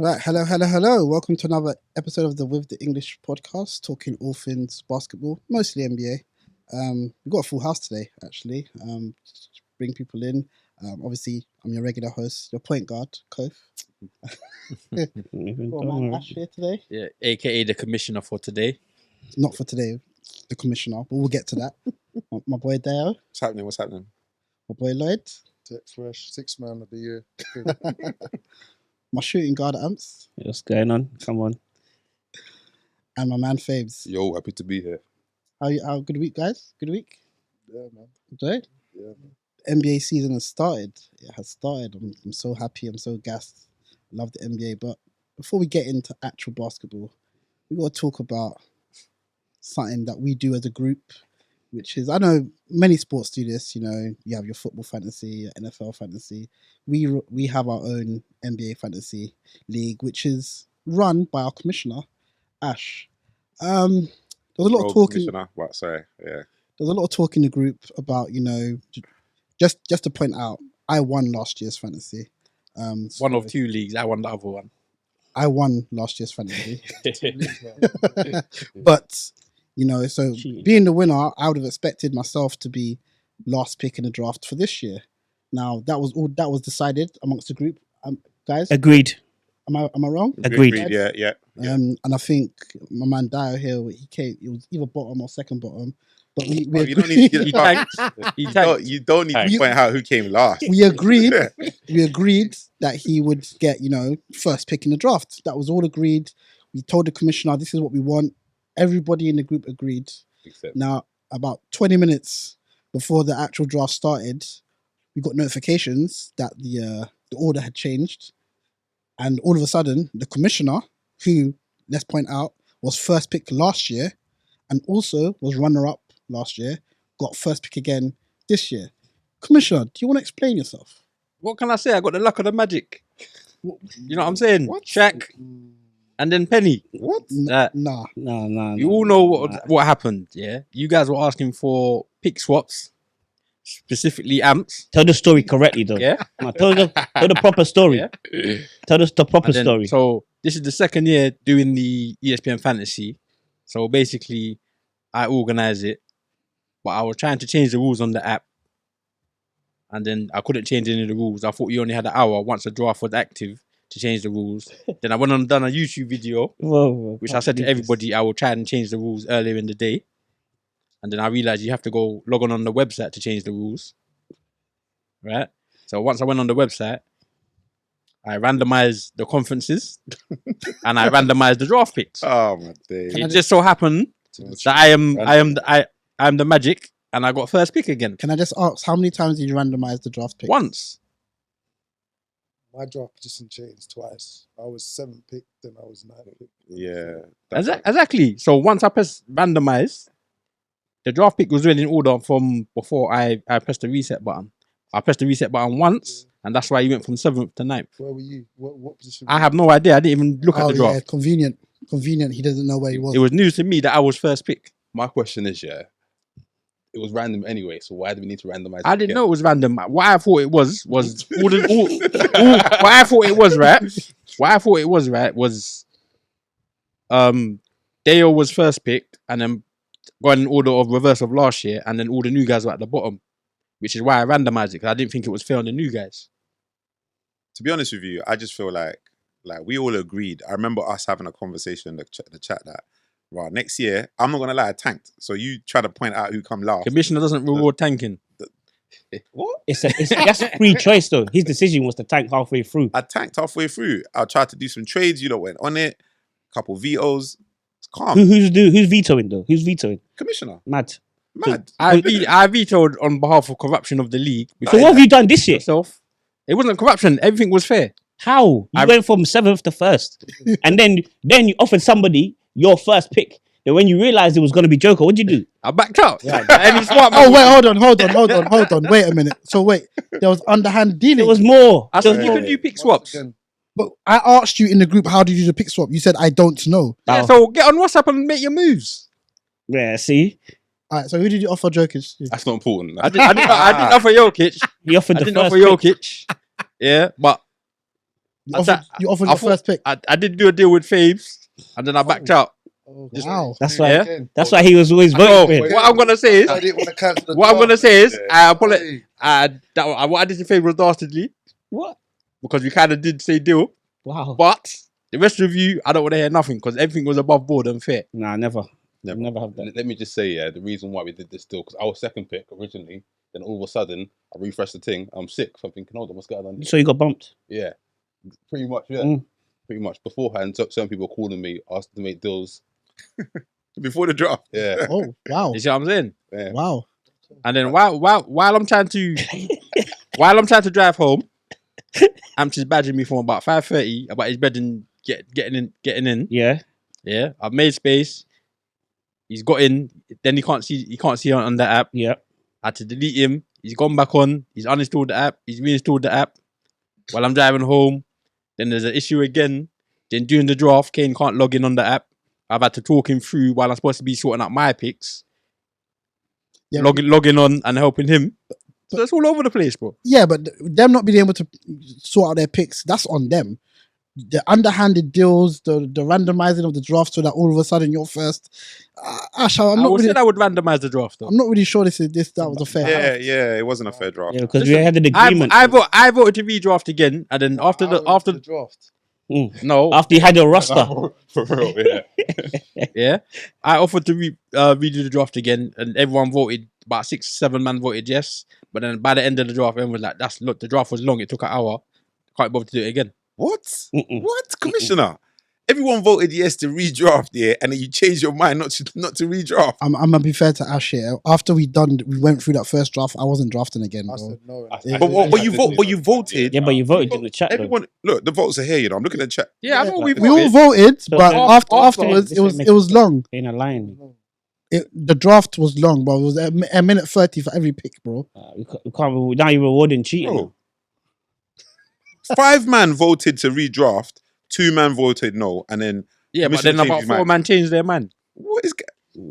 Right, hello. Welcome to another episode of the With the English podcast, talking all things basketball, mostly NBA. We've got a full house today, actually. Bring people in. Obviously, I'm your regular host, your point guard, Kof. Got man Ash here today. Yeah, aka the commissioner for today. Not for today, the commissioner, but we'll get to that. my boy Deo. What's happening? My boy Lloyd. Tech Fresh, 6th man of the year. My shooting guard Amps. What's going on? Come on. And my man Fabes. Yo, happy to be here. How good week, guys? Good week? Yeah, man. Enjoy? Yeah, man. NBA season has started. It has started. I'm so happy. I'm so gassed. I love the NBA. But before we get into actual basketball, we got to talk about something that we do as a group, which is, I know many sports do this. You know, you have your football fantasy, your NFL fantasy. We have our own NBA fantasy league, which is run by our commissioner, Ash. There's a lot of talking. There's a lot of talk in the group about, you know, just to point out, I won last year's fantasy. One of two leagues. I won the other one. I won last year's fantasy. But, you know, so being the winner, I would have expected myself to be last pick in the draft for this year. Now, that was decided amongst the group. Guys? Agreed. Am I wrong? Agreed. Yeah. And I think my man Dio here, it was either bottom or second bottom. But we You don't need to He get tanked. You don't need to point out who came last. we agreed that he would get, you know, first pick in the draft. That was all agreed. We told the commissioner this is what we want. Everybody in the group agreed. Except Now, about 20 minutes before the actual draft started, we got notifications that the order had changed. And all of a sudden, the commissioner, who, let's point out, was first pick last year and also was runner-up last year, got first pick again this year. Commissioner, do you want to explain yourself? What can I say? I got the luck of the magic. You know what I'm saying? What? Shaq and then Penny. What? Nah. No. You all know what happened, yeah? You guys were asking for pick swaps, specifically Amps. Tell the story correctly, though. Yeah? No, tell the proper story. Yeah. Tell us the proper And then- story. So this is the second year doing the ESPN Fantasy. So basically, I organize it, but I was trying to change the rules on the app, and then I couldn't change any of the rules. I thought you only had an hour once the draft was active to change the rules. Then I went on and done a YouTube video, Whoa, which I said to everybody I will try and change the rules earlier in the day. And then I realized you have to go log on the website to change the rules. Right? So once I went on the website, I randomized the conferences and I randomized the draft picks. Oh my days. It just so happened that I am the magic and I got first pick again. Can I just ask, how many times did you randomize the draft pick? Once. My draft position changed twice. I was 7th pick, then I was 9th pick. Yeah. Exactly. So once I pressed randomize, the draft pick was already in order from before I pressed the reset button. I pressed the reset button once, and that's why you went from 7th to 9th. Where were you? What position? I have no idea. I didn't even look at the draft. Yeah, convenient. He doesn't know where he was. It was news to me that I was first pick. My question is, it was random anyway, so why do we need to randomize it I didn't again? know it was random. What I thought it was what I thought it was, right? What I thought it was, right, was Dale was first pick and then got in order of reverse of last year, and then all the new guys were at the bottom, which is why I randomized it, because I didn't think it was fair on the new guys. To be honest with you, I just feel like we all agreed. I remember us having a conversation in the chat that, right, next year, I'm not going to lie, I tanked. So you try to point out who come last. Commissioner doesn't reward tanking. What? That's free choice, though. His decision was to tank halfway through. I tanked halfway through. I tried to do some trades. You went on it. Couple vetoes. It's calm. Who's vetoing, though? Who's vetoing? Commissioner. Mad. I vetoed on behalf of corruption of the league. So what have you done this year? Yourself. It wasn't corruption. Everything was fair. How? You went from 7th to 1st. And then you offered somebody your first pick. Then when you realized it was going to be Joker, what'd you do? I backed out. Right. Any smart man Oh, would- wait, hold on. Wait a minute. So wait, there was underhand dealing. There was more. I There said was you more. could do pick swaps. Again, But I asked you in the group, how did you do the pick swap? You said, I don't know. Yeah, Oh. so get on WhatsApp and make your moves. Yeah, see? All right, so who did you offer Jokic to? That's not important. I didn't offer Jokic. He offered I the didn't first offer pick. Jokic. Yeah, but You offered I your thought- first pick. I did do a deal with Faves, and then I backed out. Oh, Just- Wow. That's why. Yeah. That's why he was always No, voting for him. what I'm gonna say is, I didn't want to cancel the what I'm gonna say is, draft. I apologize. Hey. What I did in Faves was dastardly What? because we kind of did say deal, Wow. but the rest of you, I don't want to hear nothing because everything was above board and fair. Nah, never. Never. Never have that. Let me just say, the reason why we did this deal, because I was second pick originally, then all of a sudden, I refreshed the thing, I'm sick, so I'm thinking, hold on, what's going on? So you got bumped. Yeah, pretty much, yeah. Mm. Pretty much. Beforehand, some people were calling me, asking to make deals. Before the draft. Yeah. Oh, wow. You see what I'm saying? yeah. Wow. And then while I'm trying to drive home, Amchi's badgering me from about 5:30 about his bed and getting in. Yeah. Yeah, I've made space. He's got in. Then he can't see on the app. Yeah. I had to delete him. He's gone back on. He's uninstalled the app. He's reinstalled the app. While I'm driving home, then there's an issue again. Then during the draft, Kane can't log in on the app. I've had to talk him through while I'm supposed to be sorting out my picks. Yeah, Logging on and helping him. So it's all over the place, bro. Yeah, but them not being able to sort out their picks, that's on them. The underhanded deals, the randomizing of the draft, so that all of a sudden you're first. Ash, I said I would randomize the draft, though. I'm not really sure that was a fair. Yeah, it wasn't a fair draft. Yeah, because we had an agreement. I voted to redraft again, and then after the draft. no, After you had your roster. For real, yeah. yeah, I offered to redo the draft again, and everyone voted. About 6-7 man voted yes, but then by the end of the draft, everyone was like, "Look, the draft was long. It took an hour. Can't bother to do it again." What? Mm-mm. What, Commissioner? Everyone voted yes to redraft, yeah, and then you changed your mind not to redraft. I'm gonna be fair to Ash here. After we went through that first draft, I wasn't drafting again, I bro. said no. But you voted. Yeah, but you voted in the chat. Though. Everyone, look, the votes are here. You know, I'm looking at the chat. Yeah, I thought we We all voted. voted, So but after- afterwards this it was makes it was long. In a line. The draft was long, bro. It was a minute 30 for every pick, bro. You can't. Now you're rewarding cheating. Bro. 5 man voted to redraft, 2 man voted no, and then Yeah, but Commissioner then about changed his 4 mind. man changed their mind. what is?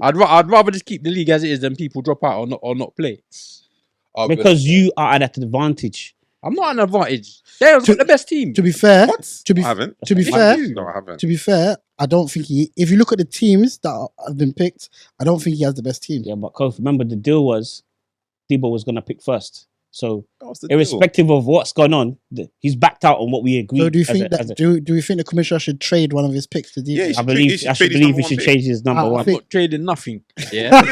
I'd rather just keep the league as it is than people drop out or not play. Because you are at an advantage. I'm not an advantage. They're the best team. To be fair, What? To be I haven't. to be Yes, fair, you do. No, I haven't. to be fair, I don't think if you look at the teams that have been picked, I don't think he has the best team. Yeah, but Kof, remember the deal was Debo was gonna pick first. So What's the deal? irrespective of what's gone on, he's backed out on what we agreed. So do you as think a- that as a- do you think the commissioner should trade one of his picks to DB? Yeah, he I should believe trade- I should his believe number he should one change his number I one. I'm not trading nothing. Yeah.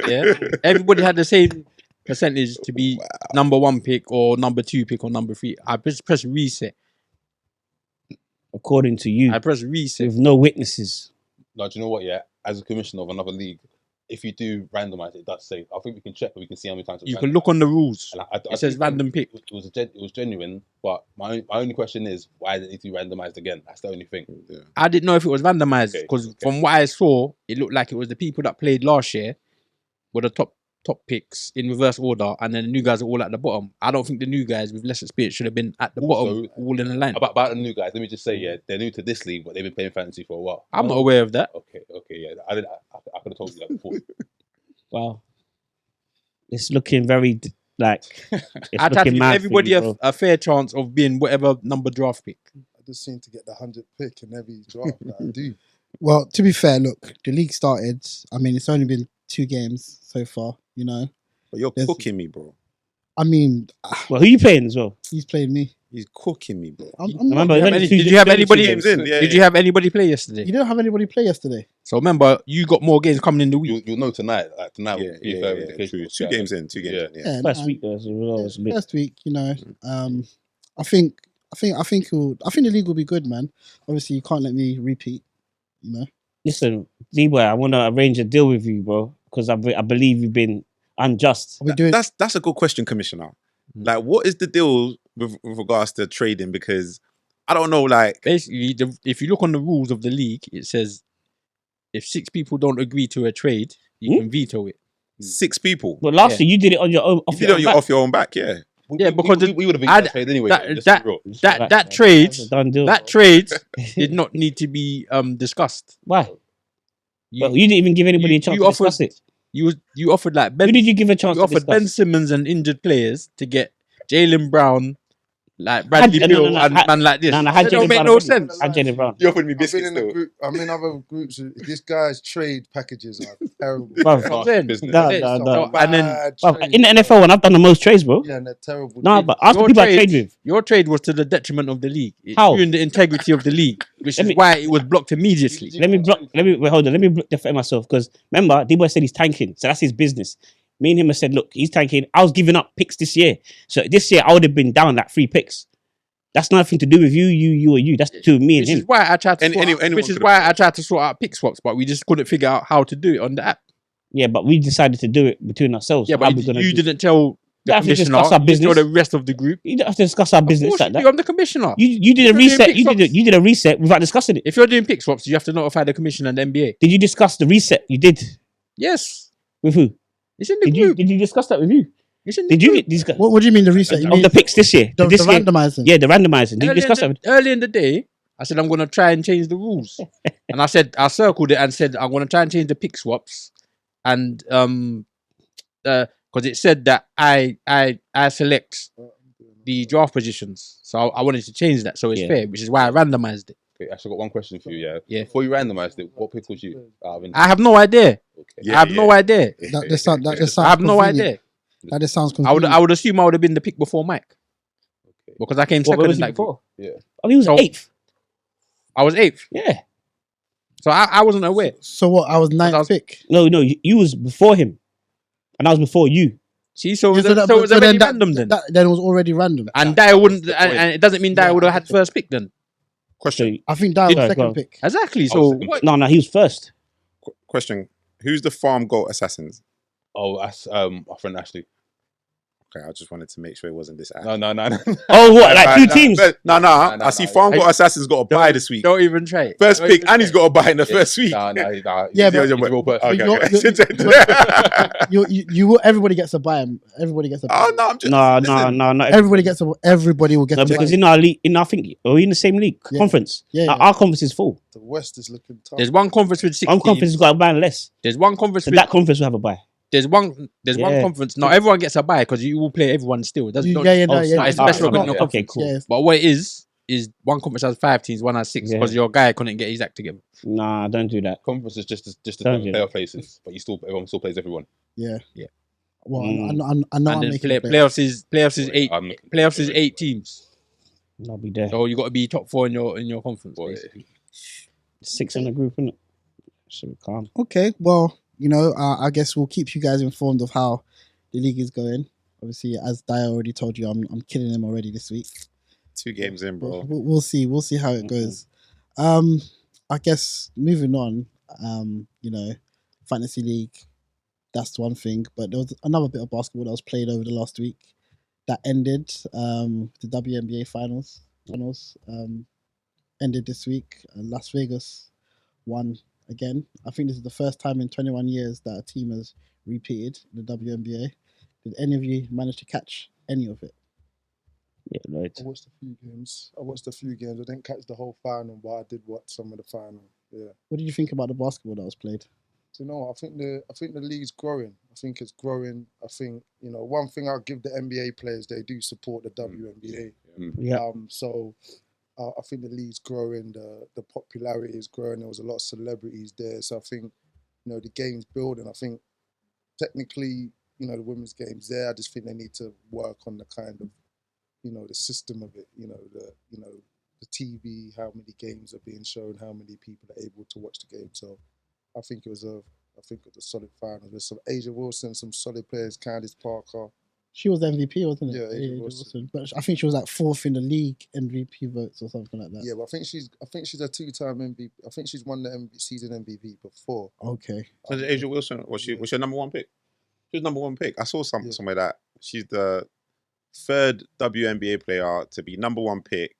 Yeah. Everybody had the same percentage to be number 1 pick or number 2 pick or number 3. I just press reset. According to you, I press reset. with no witnesses. No, do you know what? Yeah, as a commissioner of another league, if you do randomize it does say. I think we can check, but we can see how many times. You can look on the rules. And It says think random pick. It was genuine, but my only question is why did it need to be randomized again? That's the only thing. I didn't know if it was randomized Okay, because okay. from what I saw, it looked like it was the people that played last year were the top picks in reverse order, and then the new guys are all at the bottom. I don't think the new guys with less experience should have been at the Also, bottom, all in a line. About the new guys, let me just say, yeah, they're new to this league, but they've been playing fantasy for a while. I'm not aware of that. Okay, yeah. I could have told you that before. Wow, it's looking very it's I tried to looking give mad for everybody you, bro. a fair chance of being whatever number draft pick. I just seem to get the 100th pick in every draft that I do. Well, to be fair, look, the league started. I mean, it's only been 2 games so far. You know, But you're There's- cooking me, bro. I mean, Well, who you playing as well? he's playing me. He's cooking me, bro. I'm Remember, not, it's only Did you have anybody? games in, yeah, Did you have anybody play yesterday? you didn't have anybody play yesterday. So remember, you got more games coming in the week. You'll know tonight. Like tonight, Yeah, will be a fair indication true. of 2 games in, 2 games Yeah. in. Yeah. Yeah, First no, week, though, so it was always a bit. first week, you know. I think the league will be good, man. Obviously, you can't let me repeat. You know, Listen, D-Boy, I want to arrange a deal with you, bro, because I believe you've been unjust. are we doing? That's a good question, Commissioner. Like, what is the deal with regards to trading? Because I don't know, like, Basically, if you look on the rules of the league, it says if 6 people don't agree to a trade, you can veto it. 6 people. But last year, you did it on your own. You Off did your it own back. off your own back, yeah. Yeah, because we would have been I'd- trade anyway. that- let's that- be real. That trade, That's a done deal. that trade did not need to be discussed. Why? You, But you didn't even give anybody a chance to discuss it. you offered like Who Ben. did you give a chance You to offered Ben discuss? Simmons and injured players to get Jalen Brown, like Bradley No, Beal no, and had- man like this. no, had It don't Jaylen make Brown no already. sense. Had Jaylen Brown. You offered me I've been biscuits in the still. group. I'm in other groups. This guy's trade packages are terrible. Bruv, That's what I'm saying. business. No, It is. no, Some no. And then bad Bruv, trades, in the bro. NFL, when I've done the most trades, bro. Yeah, and they're terrible. No, but ask the people I trade with. Your trade was to the detriment of the league. It How? ruined the integrity of the league, which Let is me- why it was blocked immediately. Let me wait, hold on. Let me defend myself because remember, D-Boy said he's tanking, so that's his business. Me and him have said, look, he's tanking. I was giving up picks this year, so this year I would have been down like 3 picks. That's nothing to do with you, or you. That's to me and Which him. is why I tried to Anyone which is could've why I tried to sort out pick swaps, but we just couldn't figure out how to do it on the app. Yeah, but we decided to do it between ourselves. Yeah, How but we gonna you do- didn't tell the You have to commissioner. discuss our You didn't tell business. the rest of the group. You don't have to discuss our business Of course like you that. do. I'm the commissioner. You did a If you're doing reset. pick You swaps- did a reset without discussing it. If you're doing pick swaps, you have to notify the commissioner and the NBA. Did you discuss the reset? You did Yes, with who? it's in the Did you group. did you discuss that with you? It's in the Did you group. discuss What do you mean the reset? You of mean the picks this year? the This year? randomizing? Yeah, the randomizing. Did you discuss that? Early in the day, I said I'm going to try and change the rules, and I circled it and said I'm going to try and change the pick swaps, and because it said that I select the draft positions, so I wanted to change that so it's Yeah. fair, which is why I randomized it. Okay, actually, got one question for you. Yeah. Yeah. Before you randomized it, what pick was you? I have no idea. Okay. I have no idea. That just sounds. That just I sounds. have no convenient. idea. That just sounds I convenient. would assume I would have been the pick before Mike because I came What second was in he that group. before? Yeah. Oh, he was So- 8th. I was 8th, Yeah. so I wasn't aware. So what? I was ninth I was- pick. No, you was before him, and I was before you. See, so it was, Yeah, so it was already random then. Then it was already random. And that Dyer was wouldn't, the and, point. and it doesn't mean Dyer Yeah, would have that's had first pick then. So, I think Dyer was Go second on. pick. Exactly. I So was second what? no, he was first. Question: Who's the farm goat assassins? Oh, that's our friend Ashley. Okay, I just wanted to make sure it wasn't this app. No. Oh, what? Like two teams? No. No, I see farm goat assassins got a bye this week. Don't even try it. First Don't pick, even and he's try got a bye in the first week. Nah. Yeah, He's but- a real person. Okay, You're- okay. You will. Everybody gets a buy. Everybody gets a buy. Oh no, I'm just No, listen. no. Everybody gets a. Everybody will get No, a buy. because in our league, I think, are we in the same league Yeah. conference? Yeah, Like, yeah. our conference is full. The West is looking tough. There's one conference with 6 Our conference has teams. got a ban less. There's one conference So with that conference will have a buy. there's one Yeah. conference. Not everyone gets a bye because you will play everyone still. It doesn't. Yeah, not yeah, just- no, Oh, yeah. not it's especially not- when you're okay, conference. cool. Yeah, But what it is one conference has 5 teams, one has 6 Yeah. because your guy couldn't get his act together. Nah, don't do that. Conference is just the Don't type of you? playoff places, but everyone still plays everyone. yeah. Yeah. Well, Mm. I know And I'm then making playoffs is Boy, 8. Playoffs is 8 teams. I'll be there. So you got to be top 4 in your conference. Boy. Basically. 6 in the group, innit? So we calm. Okay, well, I guess we'll keep you guys informed of how the league is going. Obviously, as Dyer already told you, I'm killing him already this week. 2 games in, bro. We'll see. We'll see how it goes. I guess moving on. Fantasy league. That's one thing, but there was another bit of basketball that was played over the last week that ended. The WNBA finals ended this week. Las Vegas won again. I think this is the first time in 21 years that a team has repeated the WNBA. Did any of you manage to catch any of it? Yeah, right. I watched a few games. I didn't catch the whole final, but I did watch some of the final. Yeah. What did you think about the basketball that was played? So I think the league's growing. I think it's growing. I think one thing I'll give the NBA players, they do support the WNBA. Yeah. So I think the league's growing. The popularity is growing. There was a lot of celebrities there. So I think the game's building. I think technically the women's game's there. I just think they need to work on the kind of the system of it. The TV, how many games are being shown, how many people are able to watch the game. So I think it was a solid final. There's some Asia Wilson, some solid players, Candice Parker. She was MVP, wasn't it? Yeah, Asia Wilson. But I think she was like 4th in the league MVP votes or something like that. Yeah, but I think she's a 2-time MVP. I think she's won the season MVP before. Okay. So is Asia Wilson, was your number 1 pick? She was number 1 pick. I saw Yeah. somewhere that she's the 3rd WNBA player to be number 1 pick,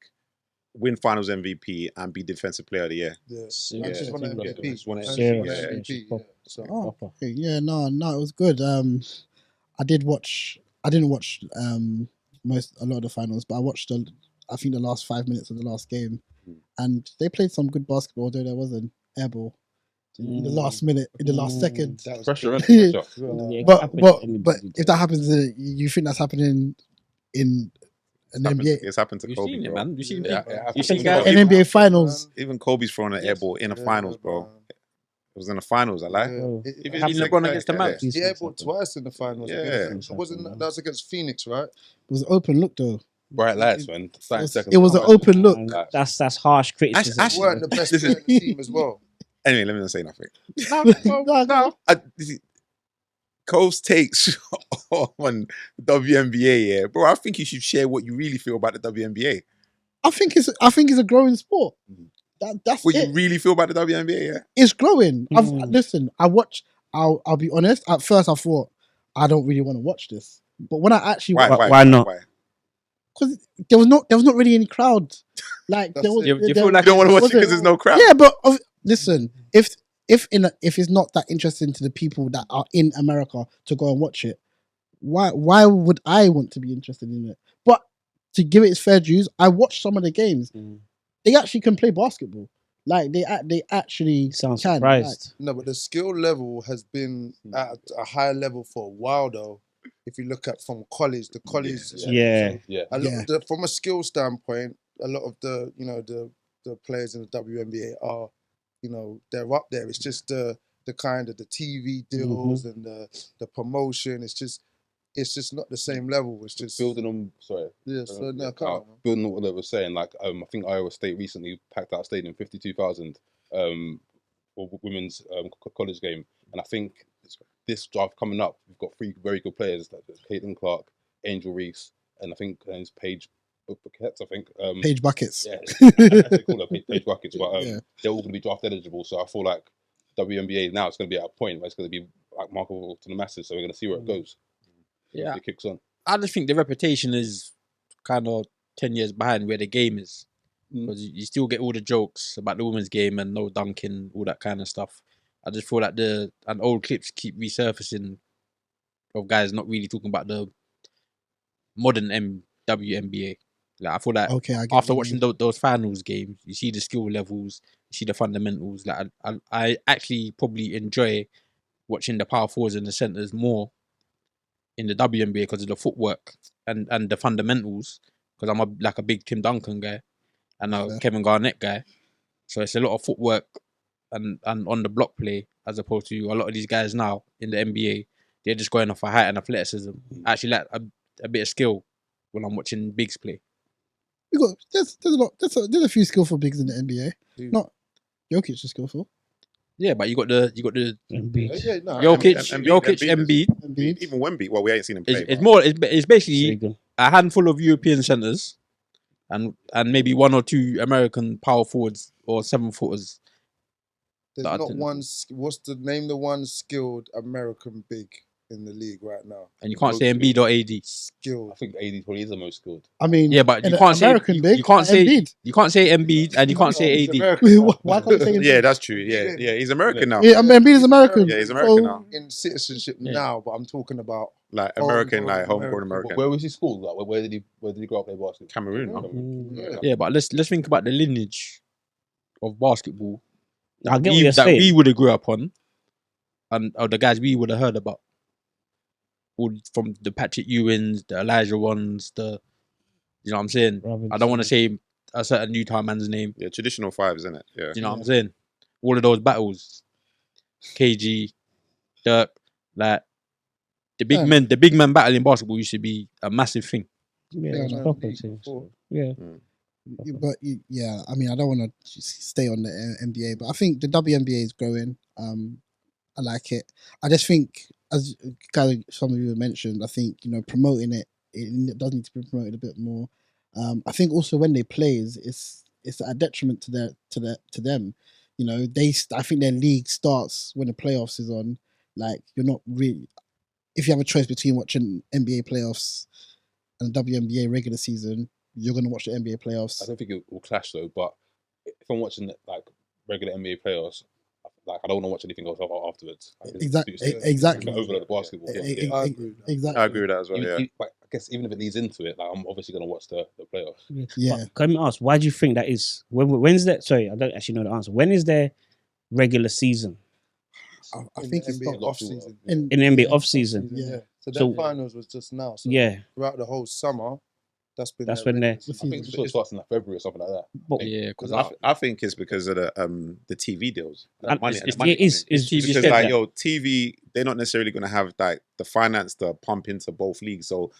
win Finals MVP, and be Defensive Player of the Year. Yeah, Yeah, and she's won the yeah, MVP. she's won it. And Yeah, she won the yeah, MVP. she's Yeah. proper. So Oh, okay. Yeah, no, it was good. I didn't watch a lot of the finals, but I watched the last 5 minutes of the last game, and they played some good basketball. Although there was an air ball in the last minute, in the last second. that was Pressure, good. innit? Pressure. Yeah, But happened but to but anybody. if that happens, you think that's happening in an NBA It's happened to You've Kobe, seen it, bro. man. You've seen Yeah, it. it You've happens seen to guys. in NBA finals. Even Kobe's throwing an air ball in the finals, bro. It was in the finals, I lie. Bro. If You've seen LeBron against the Mavs. He airballed twice in the finals. Yeah. Against, wasn't that was against Phoenix, right? It was an open look though. Bright lights, man. It was an open look. Man, that's harsh criticism. Ash- They weren't the best Listen. player in the team as well. Anyway, let me not say nothing. No. Cole's takes on WNBA, yeah, bro. I think you should share what you really feel about the WNBA. I think it's a growing sport. That's What it. you really feel about the WNBA, yeah. It's growing. Mm. Listen, I'll be honest. At first, I thought I don't really want to watch this, but when I actually Why not? because there was not really any crowd. Like That's there was. it. You feel like You don't want to watch it wasn't- because there's no crowd. Yeah, but listen, if it's not that interesting to the people that are in America to go and watch it, why would I want to be interested in it? But to give it its fair dues, I watched some of the games. They actually can play basketball. Like they actually Sounds can. surprised. No, but the skill level has been at a high level for a while, though. If you look at from college, the college, Yeah. from a skill standpoint, a lot of the the players in the WNBA are, they're up there. It's just the kind of the TV deals and the promotion. It's just not the same level. It's just building on. Sorry. Yeah, so no, come on, man. Building on what they were saying, like I think Iowa State recently packed out a stadium 52,000 for women's college game, and I think this draft coming up, we've got 3 very good players like Caitlin Clark, Angel Reese, and I think her name's Paige Buckets. I think Page buckets. Yeah, they call her Paige Buckets, but Yeah. they're all going to be draft eligible. So I feel like WNBA now it's going to be at a point where it's going to be like marketable to the masses. So we're going to see where it goes. Yeah. It kicks on. I just think the reputation is kind of 10 years behind where the game is. Because you still get all the jokes about the women's game and no dunking, all that kind of stuff. I just feel like old clips keep resurfacing of guys not really talking about the modern WNBA. Like I feel like Okay, I get after what you watching those finals games, you see the skill levels, you see the fundamentals. Like I actually probably enjoy watching the power forwards and the centers more in the WNBA because of the footwork and the fundamentals. Because I'm a big Tim Duncan guy and a Yeah. Kevin Garnett guy, so it's a lot of footwork and on the block play as opposed to a lot of these guys now in the NBA. They're just going off for height and athleticism. I actually like a bit of skill when I'm watching bigs play. There's a lot. There's a few skillful bigs in the NBA. Not Jokic is skillful. Yeah, but you got the Embiid. Yeah, no, Jokic, Embiid- Embiid. Even Wemby. Well, we ain't seen him play. It's but- more. It's basically Sagan. a handful of European centers, and maybe 1 or 2 American power forwards or 7-footers. There's that I not didn't- one. What's the name? The one skilled American big in the league right now. And you can't say Embiid or AD. I Skilled. think AD probably is the most skilled. I mean, Yeah, but an you can't say American big. you can't say Embiid. you can't say Embiid and you can't say He's AD. American. Why can't I say Embiid? Yeah, that's true. Yeah, he's American now. Yeah, I mean, Embiid is American. Yeah, he's American So, now. In citizenship Yeah. now, but I'm talking about Like American, Homegrown like homegrown American. American. Where was he schooled? Like where did he grow up play basketball? Cameroon. no? yeah. Yeah, but let's think about the lineage of basketball I get what you're that we saying. would have grew up on, and or the guys we would have heard about. All from the Patrick Ewings, the Elijah ones, you know what I'm saying? I don't want to say a certain Utah man's name. Yeah, traditional 5s, isn't it? Yeah. You know what I'm saying? All of those battles, KG, Dirk, like the big men battle in basketball used to be a massive thing. Yeah, Yeah, it's man, proper league thing. before. Yeah. but yeah, I mean, I don't want to stay on the NBA, but I think the WNBA is growing. I like it. I just think, as kind of some of you have mentioned, I think promoting it does need to be promoted a bit more. I think also when they play, it's a detriment to them. I think their league starts when the playoffs is on. Like you're not really, if you have a choice between watching NBA playoffs and WNBA regular season, you're gonna watch the NBA playoffs. I don't think it will clash though. But if I'm watching like regular NBA playoffs, like I don't want to watch anything else afterwards. Like, Exactly. Overload the basketball. Yeah. I agree with that. Exactly. I agree with that as well. Yeah. I guess even if it leads into it, like I'm obviously going to watch the playoffs. Yeah. But can I ask, why do you think that is? When's that? Sorry, I don't actually know the answer. When is their regular season I In think the it's NBA not off season. in the NBA off season? Yeah. So So- their finals was just now. So Yeah. throughout the whole summer, That's been That's their when they. regular I think season. it sort of starts in like February or something like that. But Yeah, because I think it's because of the TV deals, the And money, it's- the money it is- coming. is- TV you Because said like that. yo, TV, they're not necessarily going to have like the finance to pump into both leagues. So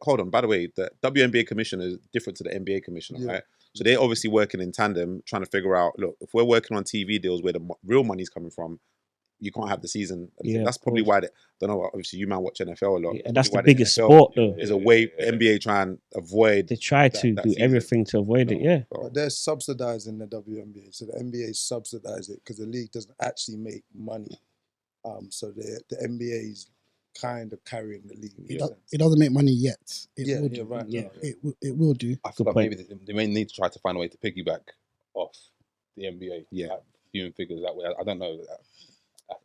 hold on. By the way, the WNBA commissioner is different to the NBA commissioner, Yeah. right? So they're obviously working in tandem, trying to figure out. Look, if we're working on TV deals where the real money's coming from, you can't have the season. Yeah, That's of probably course. why. Don't know. Obviously, you man watch NFL a lot. Yeah, and that's the probably why biggest NFL sport, though. Is a way the NBA try and avoid. They try to that do season. everything to avoid it. Yeah. So, But they're subsidizing the WNBA, so the NBA subsidize it because the league doesn't actually make money. So the NBA is kind of carrying the league. in a sense. It doesn't make money yet. It Yeah, will yeah, do. right. Yeah. now, It will do. I feel Good like point. maybe they may need to try to find a way to piggyback off the NBA. Yeah. Like viewing figures that way. I don't know.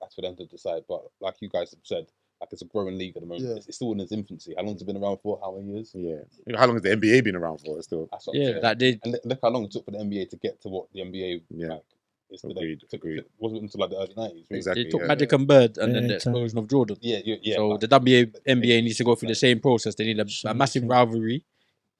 That's for them to decide. But like you guys have said, like it's a growing league at the moment. Yeah. It's still in its infancy. How long has it been around for? How many years? yeah. How long has the NBA been around for? Still. That's what I'm yeah, saying. that did. And look how long it took for the NBA to get to what the NBA Yeah. like is today. Agreed, agreed. It wasn't until like the early 90s. Really. Exactly. They took yeah. Magic and Bird and then Yeah, the it's, uh, explosion of Jordan. Yeah, yeah. So like, the NBA needs to go through the same process. They need a massive Same. rivalry.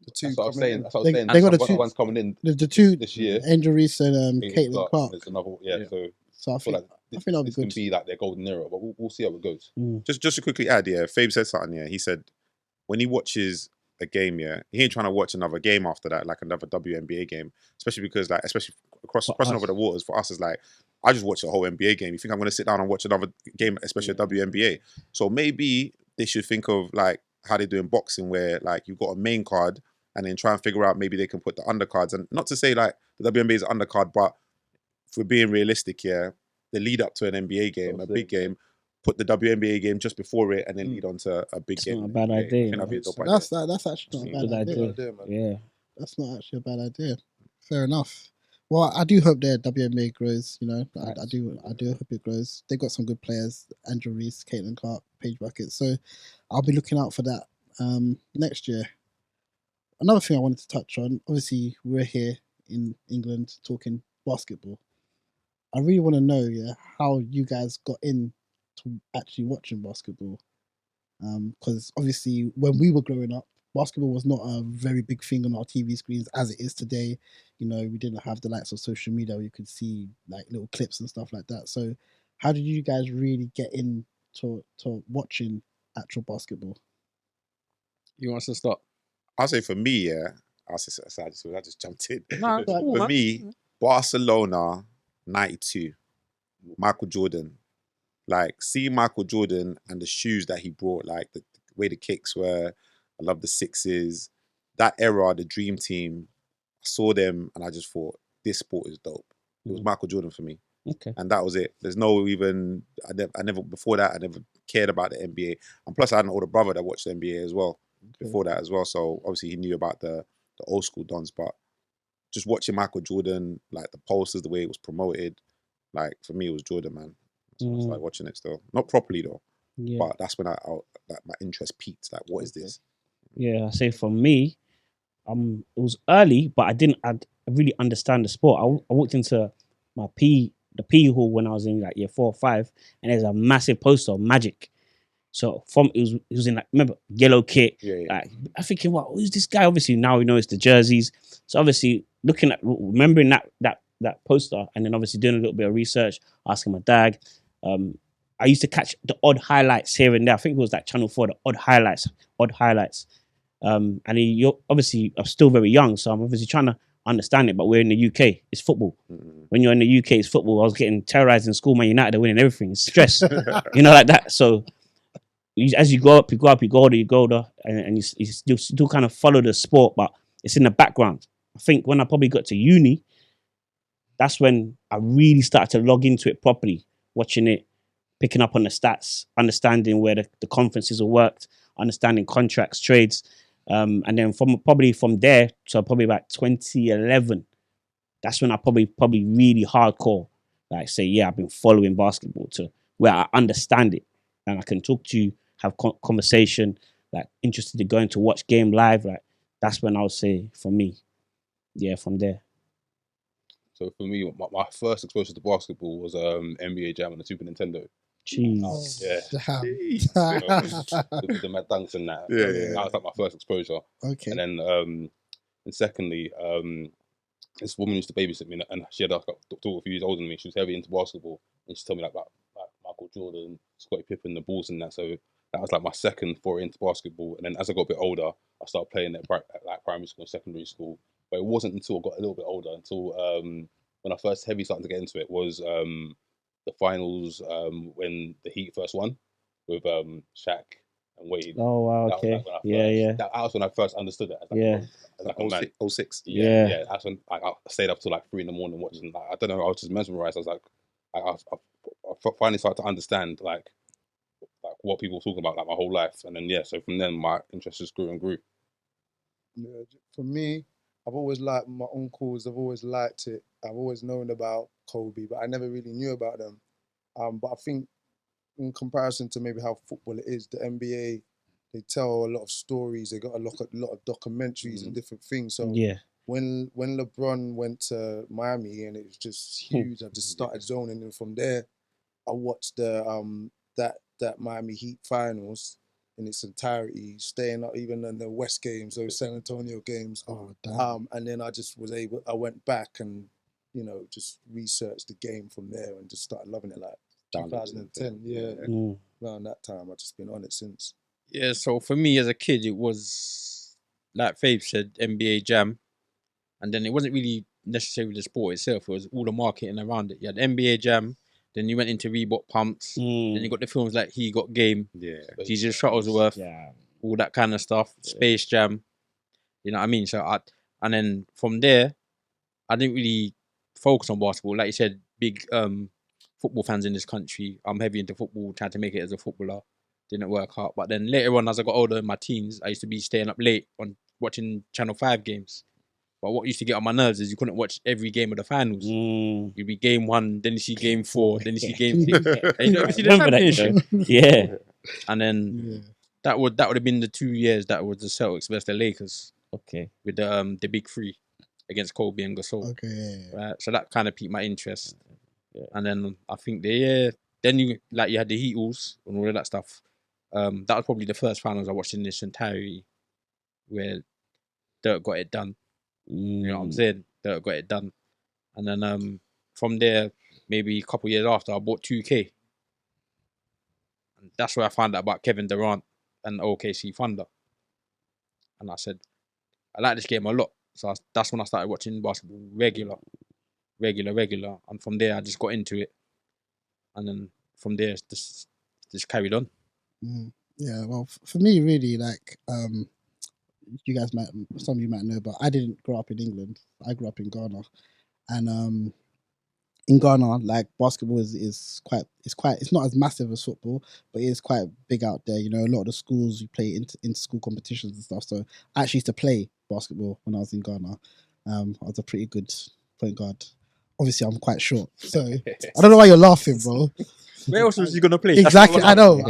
The two That's what I was coming saying. in. That's what I was They- saying. they got the One- two- one's coming in The two, this year. Angel Reese and Caitlin Caitlin Clark. There's another. Yeah. Yeah. So So I I feel think like I think that'll be this can good. be like their golden era, but we'll see how it goes. Just to quickly add, yeah, Fabe said something. Yeah, he said when he watches a game, yeah, he ain't trying to watch another game after that, like another WNBA game, especially because like especially crossing us. over the waters for us is like I just watch a whole NBA game. You think I'm going to sit down and watch another game, especially a WNBA? So maybe they should think of like how they do in boxing, where like you've got a main card and then try and figure out maybe they can put the undercards. And not to say like the WNBA is an undercard, but if we're being realistic here, the lead up to an NBA game, a big game, put the WNBA game just before it, and then lead on to a big It's game. not a bad I idea, think you that'd be a know. dope idea. That's actually not a Good bad idea. idea. idea, man. Yeah. That's not actually a bad idea. Fair enough. Well, I do hope their WNBA grows. You know, I do hope it grows. They got some good players: Andrew Reese, Caitlin Clark, Paige Bucket. So I'll be looking out for that next year. Another thing I wanted to touch on. Obviously, we're here in England talking basketball. I really want to know, yeah, how you guys got into actually watching basketball. Because obviously, when we were growing up, basketball was not a very big thing on our TV screens as it is today. You know, we didn't have the likes of social media where you could see like little clips and stuff like that. So, how did you guys really get into watching actual basketball? You want us to start? I'll say for me, yeah, I just jumped in. Nah, it's cool, For man. me, Barcelona 92, Michael Jordan. Like seeing Michael Jordan and the shoes that he brought, like the way the kicks were. I love the sixes. That era, the Dream Team. I saw them and I just thought this sport is dope. It was Michael Jordan for me, Okay. and that was it. There's no even I never before that I never cared about the NBA, and plus I had an older brother that watched the NBA as well before that as well. So obviously he knew about the old school dons, but just watching Michael Jordan, like the posters, the way it was promoted, like for me it was Jordan, man. So I started watching it still, not properly though, Yeah. but that's when like my interest peaked. Like, what is this? Yeah, I say for me, it was early, but I really understand the sport. I walked into the PE hall when I was in like year 4 or 5, and there's a massive poster of Magic. So it was in like, remember, yellow kit. Yeah. Like, I'm thinking, wow, who's this guy? Obviously now we know it's the jerseys. So obviously remembering that poster, and then obviously doing a little bit of research, asking my dad. I used to catch the odd highlights here and there. I think it was like Channel 4, the odd highlights. And you're obviously, I'm still very young, so I'm obviously trying to understand it, but we're in the UK. It's football. When you're in the UK, it's football. I was getting terrorized in school, Man United are winning everything. It's stress, like that. So as you go up, you go older, and you still kind of follow the sport, but it's in the background. I think when I probably got to uni, that's when I really started to log into it properly, watching it, picking up on the stats, understanding where the conferences are worked, understanding contracts, trades. And then from there to probably about 2011, that's when I probably really hardcore, like say, yeah, I've been following basketball to where I understand it and I can talk to you, have conversation, like interested in going to watch game live. Like that's when I would say for me, yeah, from there. So for me, my first exposure to basketball was NBA Jam on the Super Nintendo. Jeez. Yeah. With the mad dunks and that. Yeah, That was like my first exposure. Okay. And then, and secondly, this woman used to babysit me, and she had like, a daughter a few years older than me. She was heavy into basketball, and she told me like about Michael Jordan, Scottie Pippen, the Bulls, and that. So that was like my second foray into basketball. And then as I got a bit older, I started playing at like primary school and secondary school. But it wasn't until I got a little bit older, until when I first heavy started to get into it, was the finals when the Heat first won with Shaq and Wade. Oh wow. That was Okay. like when I Yeah. That was when I first understood it. As like Yeah. as like a man. 06. Yeah. Yeah. That's when I stayed up till like 3 a.m. watching. Like, I don't know. I was just mesmerized. I was like, I finally started to understand like what people were talking about like my whole life. And then so from then my interest just grew and grew. Yeah, for me, I've always liked my uncles. I've always liked it. I've always known about Kobe, but I never really knew about them. But I think in comparison to maybe how football it is, the NBA, they tell a lot of stories. They got a lot of documentaries and different things. So Yeah. when LeBron went to Miami and it was just huge, I just started zoning, and from there, I watched the that Miami Heat finals in its entirety, staying up even in the West games, those San Antonio games. Oh, damn. And then I just I went back and just researched the game from there and just started loving it. Like 2010, around that time, I've just been on it since. Yeah, so for me as a kid, it was like Faith said, NBA Jam, and then it wasn't really necessarily the sport itself. It was all the marketing around it. You had NBA Jam, then you went into Reebok pumps, then you got the films like He Got Game, Jesus Shuttlesworth, all that kind of stuff, Space Jam. You know what I mean? So and then from there, I didn't really focus on basketball. Like you said, big football fans in this country. I'm heavy into football, trying to make it as a footballer. Didn't work out. But then later on, as I got older in my teens, I used to be staying up late on watching Channel 5 games. But what used to get on my nerves is you couldn't watch every game of the finals. You'd be game 1, then you see game 4, then you see game 6. And you don't see the championship. Yeah. And then that would have been the 2 years that was the Celtics versus the Lakers. Okay. With the big three against Kobe and Gasol. Okay. Right. So that kind of piqued my interest. Yeah. And then I think then you had the Heatles and all of that stuff. That was probably the first finals I watched in this entirety where Dirk got it done. You know what I'm saying? Dirk got it done. And then from there, maybe a couple of years after, I bought 2K. And that's where I found out about Kevin Durant and OKC Thunder. And I said, I like this game a lot. So that's when I started watching basketball regular. And from there, I just got into it. And then from there, just carried on. Yeah, well, for me, really, like, you guys some of you might know, but I didn't grow up in England. I grew up in Ghana. And in Ghana, like, basketball is quite, it's not as massive as football, but it is quite big out there. You know, a lot of the schools, you play into school competitions and stuff. So I actually used to play basketball when I was in Ghana. I was a pretty good point guard. Obviously, I'm quite short, so I don't know why you're laughing, bro. Where else was you gonna play? Exactly, I know.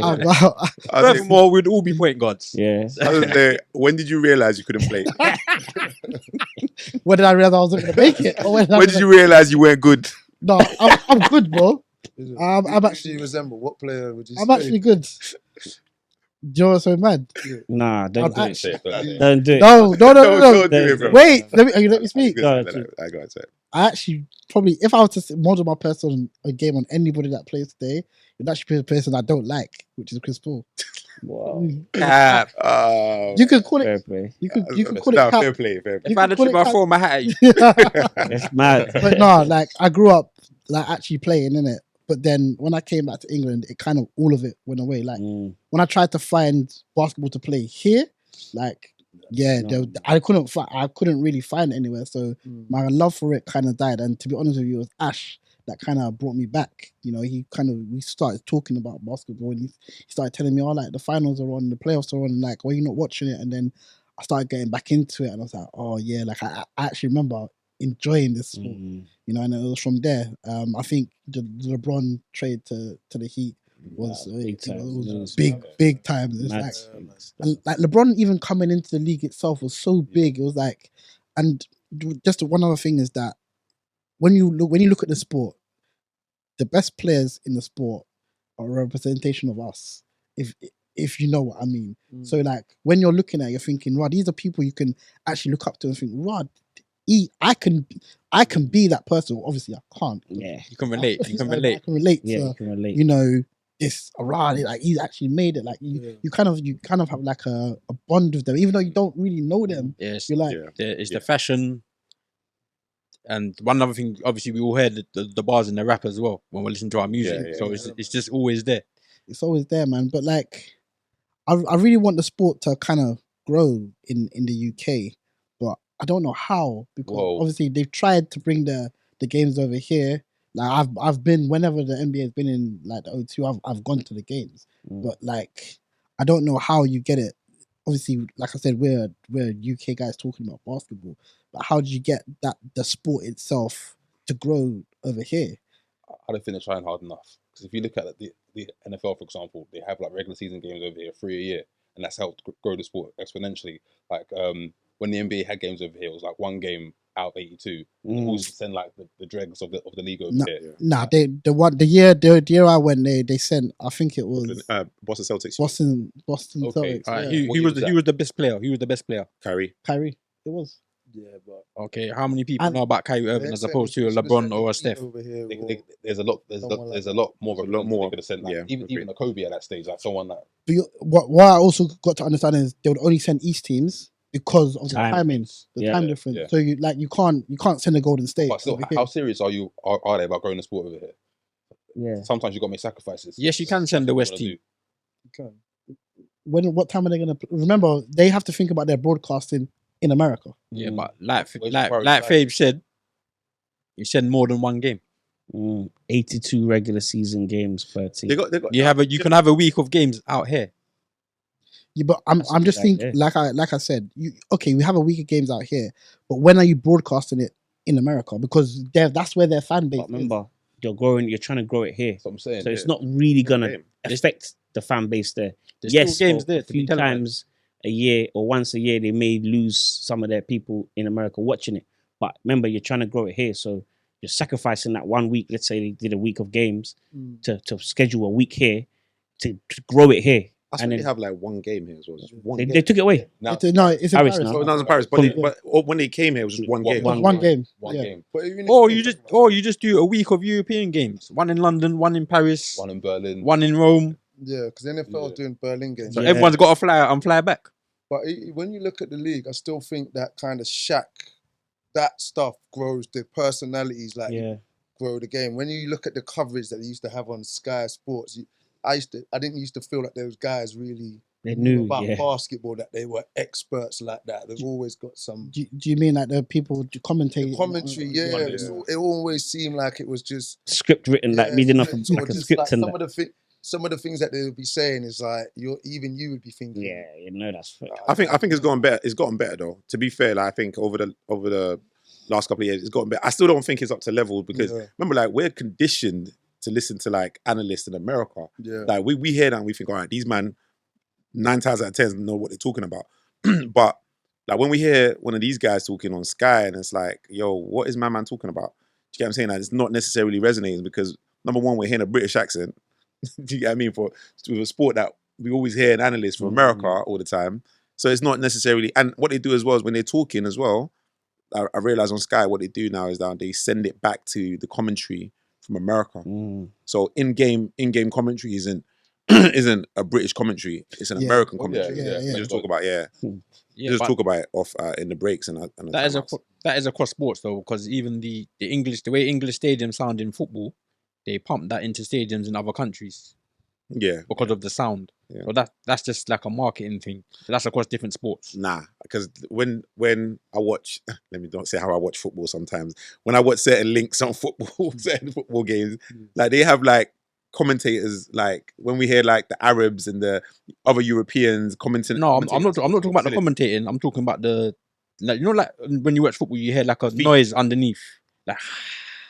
Furthermore, we'd all be point guards. Yeah. When did you realize you couldn't play? When did I realize I wasn't gonna make it? Or when did you realize you weren't good? No, I'm good, bro. I'm actually. Do you resemble what player would you? I'm actually good. Do you know what's so mad? Nah, don't do it. Don't Don't do it. No. Don't do it, bro. Wait, let me speak. I got it. I actually probably, if I was to model my person on a game on anybody that plays today, it'd actually be the person I don't like, which is Chris Paul. Wow. You could call Fair it. play. You could call it. Fair play. If I had to trip, I'll throw my hat at you. It's mad. But no, like, I grew up like actually playing, innit? But then when I came back to England, it kind of, all of it went away. Like, when I tried to find basketball to play here, like, I couldn't really find it anywhere. So my love for it kind of died. And to be honest with you, it was Ash that kind of brought me back. You know, we started talking about basketball, and he started telling me, like, the finals are on, the playoffs are on, and like, why are you not watching it? And then I started getting back into it, and I was like, oh yeah, like, I actually remember enjoying this sport, you know. And it was from there. I think the LeBron trade to the Heat was big time. It was like LeBron even coming into the league itself was so big. It was like, and just one other thing is that when you look at the sport, the best players in the sport a representation of us. If you know what I mean. So like when you're looking at it, you're thinking, Rod, these are people you can actually look up to and think, Rod, I can be that person. Obviously, I can't. Yeah. You can relate. You can relate. I can relate Yeah, to, you can relate. you know, this Rod. Like he's actually made it. Like you kind of have like a bond with them, even though you don't really know them. Yes. You're like, It's the fashion. And one other thing, obviously, we all heard the bars in the rap as well when we listen to our music. So it's just always there. it's always there, man. But like, I really want the sport to kind of grow in the UK, but I don't know how, because obviously they've tried to bring the games over here. Like I've been, whenever the NBA has been in like the O2, I've gone to the games, but like I don't know how you get it. Obviously, like I said, we're UK guys talking about basketball, but how did you get the sport itself to grow over here? I don't think they're trying hard enough. Because if you look at the NFL, for example, they have like regular season games over here, 3 a year, and that's helped grow the sport exponentially. Like when the NBA had games over here, it was like one game out of 82. They also send like the dregs of the league over here. Nah, the year I went, they sent, I think it was Boston Celtics. Boston Okay. Celtics. Alright, Yeah. He was the best player. He was the best player. Kyrie. Kyrie. It was. Yeah, but Okay, how many people And- know about Kyrie Irving as opposed to LeBron or Steph? over here. There's a lot more There's a lot more. they could have sent. Like, Yeah, even a Kobe at that stage, like someone that. But what I also got to understand is they would only send East teams because of the timing, time difference. Yeah. So you can't send a Golden State. But still, over here. how serious are they about growing the sport over here? Yeah. Sometimes you got to make sacrifices. Yes, you can send the West team. What time are they gonna? Remember, they have to think about their broadcasting in America. Yeah, but like prioritize? Fabe said, you send more than one game. 82 regular season games per team. They got. You can have a week of games out here. Yeah, but I'm just thinking, like I said, we have a week of games out here, but when are you broadcasting it in America? Because that's where their fan base. But remember, you're trying to grow it here. That's what I'm saying. So it's not really gonna affect the fan base there. There's Yes, still games for there a to be few televised. times a year or once a year they may lose some of their people in America watching it. But remember, you're trying to grow it here, so you're sacrificing that 1 week. Let's say they did a week of games to schedule a week here to grow it here. That's and when then they have like one game here as well. Just one they game. took it away. Now, It's in Paris Paris now. So it was in Paris, but when they came here, it was just one game. One game. One Yeah. game. But even Or if you just do a week of European games. One in London, one in Paris, One in Berlin. one in Rome. yeah, because NFL is doing Berlin games. So Yeah. everyone's got to fly out and fly back. But when you look at the league, I still think that kind of that stuff grows the personalities, like grow the game. When you look at the coverage that they used to have on Sky Sports, I didn't used to feel like those guys really They knew about basketball, that they were experts like that. They've always got some Do you mean like the people commentating? the commentary. It always seemed like it was just script written, like reading off or like a just script like and some of the things that they would be saying is like you would be thinking. yeah, you know that's. I think it's gotten better. It's gotten better though. To be fair, like, I think over the last couple of years, it's gotten better. I still don't think it's up to level because remember, like, we're conditioned to listen to like analysts in America. Yeah. Like we hear that and we think, all right, these man 9 times out of 10 know what they're talking about. But like when we hear one of these guys talking on Sky and it's like, yo, what is my man talking about? Do you get what I'm saying? Like, it's not necessarily resonating because number one, we're hearing a British accent. Do you get what I mean? For a sport that we always hear an analyst from America all the time. So it's not necessarily, and what they do as well is when they're talking as well, I realize on Sky what they do now is that they send it back to the commentary from America. So in-game commentary isn't a British commentary, it's an American commentary. Yeah. They just talk about talk about it off in the breaks and the that is across sports though, because even the way English stadiums sound in football, they pump that into stadiums in other countries. Yeah, because of the sound. Yeah. So that's just like a marketing thing. So that's across different sports. Nah, because when I watch, let me not say how I watch football sometimes. When I watch certain links on certain football games, like they have like commentators, like when we hear like the Arabs and the other Europeans commenting. No, I'm not talking about the commentating. I'm talking about the, like, you know, like when you watch football, you hear like a noise underneath, like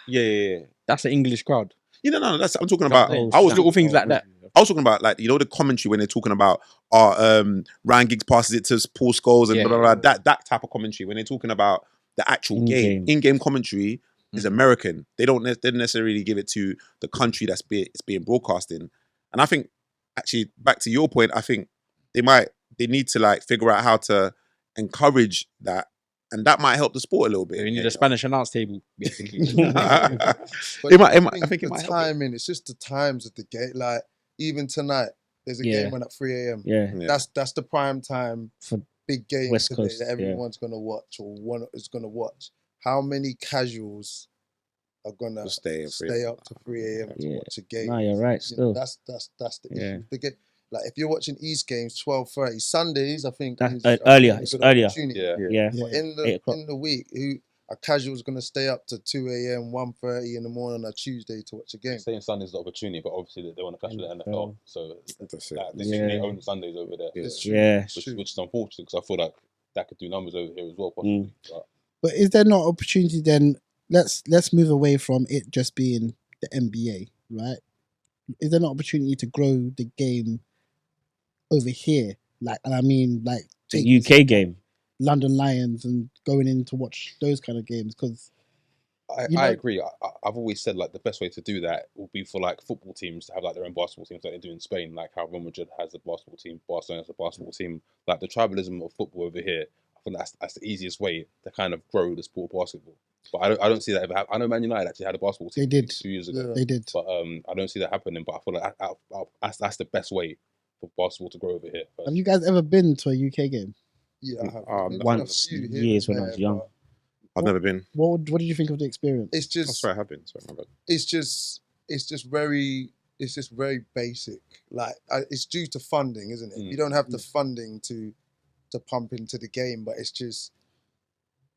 yeah. That's the English crowd. No. I'm talking about. I was little things like that. I was talking about, like, you know, the commentary when they're talking about Ryan Giggs passes it to Paul Scholes and blah, blah, blah, that type of commentary. When they're talking about the actual in-game commentary is American. They don't necessarily give it to the country it's being broadcast in. And I think actually back to your point, I think they need to like figure out how to encourage that, and that might help the sport a little bit. We need Yeah, a Spanish announce table, basically. But I think it the might help it. timing. It's just the times of the game. Like even tonight, there's a Yeah. game on at 3 a.m. Yeah. Yeah. That's the prime time For big game West today Coast, that yeah. everyone's gonna watch or one is gonna watch. How many casuals are gonna Just stay up to 3 a.m. to Yeah. watch a game? No, you're right. You know, Still, that's the Yeah. issue. Forget like if you're watching East games 12:30 Sundays, I think That's, is earlier. a It's good earlier. opportunity. Yeah. Yeah. But in 8 o'clock. the week, who a casual's gonna stay up to 2 a.m., 1:30 in the morning on a Tuesday to watch a game? Saying Sunday's the opportunity, but obviously they want to clash with the NFL, so That's it. like, they Yeah. own Sundays over there, Yeah. It's true. Yeah. It's which, true. which is unfortunate because I feel like that could do numbers over here as well, possibly. But But is there not opportunity then? Let's move away from it just being the NBA, right? Is there not opportunity to grow the game over here? Like, and I mean, like The taking UK game. London Lions and going in to watch those kind of games because You I know- agree. I've always said like the best way to do that will be for like football teams to have like their own basketball teams like they do in Spain, like how Real Madrid has a basketball team, Barcelona has a basketball team. Like the tribalism of football over here, I think that's the easiest way to kind of grow the sport of basketball. But I don't see that ever happen. I know Man United actually had a basketball team They did. 2 years ago, Yeah. they did. but I don't see that happening. But I feel like that's the best way for basketball to grow over here. Have you guys ever been to a UK game? Yeah, I have. Um, Been to once, a few here years and when I was there, young. but I've never been. What did you think of the experience? It's I'm just sorry, I have been. Sorry, my bad. it's just very basic. Like it's due to funding, isn't it? Mm. You don't have the funding to pump into the game, but it's just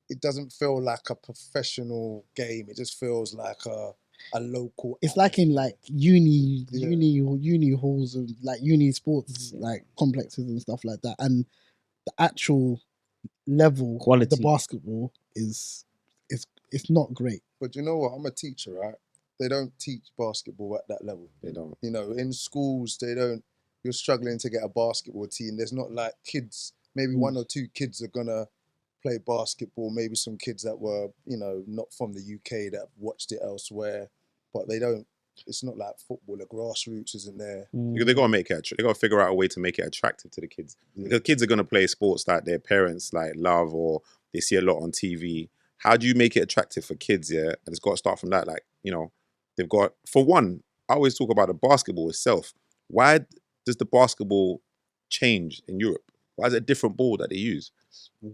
it doesn't feel like a professional game. It just feels like a local. It's like in like uni Yeah. halls and like uni sports like complexes and stuff like that, and the actual level of Quality. the basketball is it's not great. But you know what? I'm a teacher, right? They don't teach basketball at that level. They don't. You know, in schools, they don't. You're struggling to get a basketball team. There's not like kids. Maybe one or two kids are gonna play basketball. Maybe some kids that were, not from the UK that have watched it elsewhere, but they don't. It's not like football. The grassroots isn't there. They gotta make it. They gotta figure out a way to make it attractive to the kids. Because kids are gonna play sports that their parents like love or they see a lot on TV. How do you make it attractive for kids? Yeah, and it's got to start from that. Like they've got, for one, I always talk about the basketball itself. Why does the basketball change in Europe? Why is it a different ball that they use?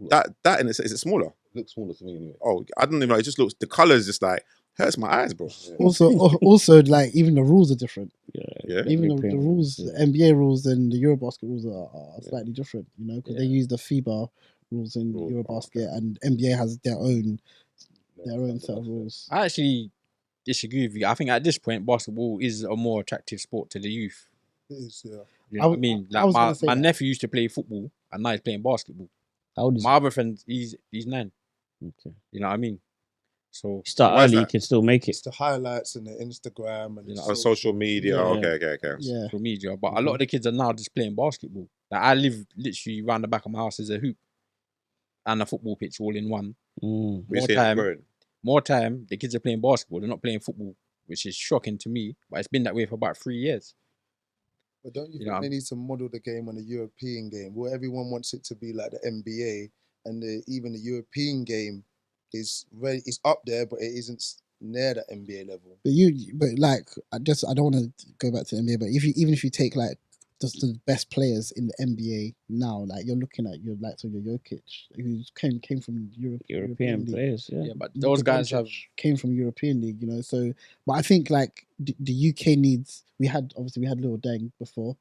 That in is it smaller? It looks smaller to me anyway. Oh, I don't even know. It just looks, the colors just like hurts my eyes, bro. Also, like even the rules are different. Yeah. Even the European rules, rules, the NBA rules and the Eurobasket rules are slightly different. Because they use the FIBA rules in Rules, Eurobasket, and NBA has their own set of rules. I actually disagree with you. I think at this point, basketball is a more attractive sport to the youth. It is, yeah. You know what I I mean? I was Like gonna say my that. nephew used to play football, and now he's playing basketball. How old is My other friend, he's 9. he? Okay. You know what I mean? So Start Why is early, you that? can still make it. It's the highlights and the Instagram and You the know, On social media. Yeah. Okay. Yeah, social media, but a lot of the kids are now just playing basketball. Like I live literally round the back of my house. There's a hoop and a football pitch all in one. Mm. We More see it time. growing. More time, the kids are playing basketball. They're not playing football, which is shocking to me. But it's been that way for about 3 years. But don't you You think know, they need to model the game on a European game where everyone wants it to be like the NBA and even the European game is up there, but it isn't near the NBA level. but like I don't want to go back to the NBA, but even if you take like just the best players in the NBA now, like you're looking at your likes of your Jokic, who came from European League. players, yeah. Yeah, but Luka those guys Doncic have. came from European League, so but I think like the UK needs, we had Lil Deng before,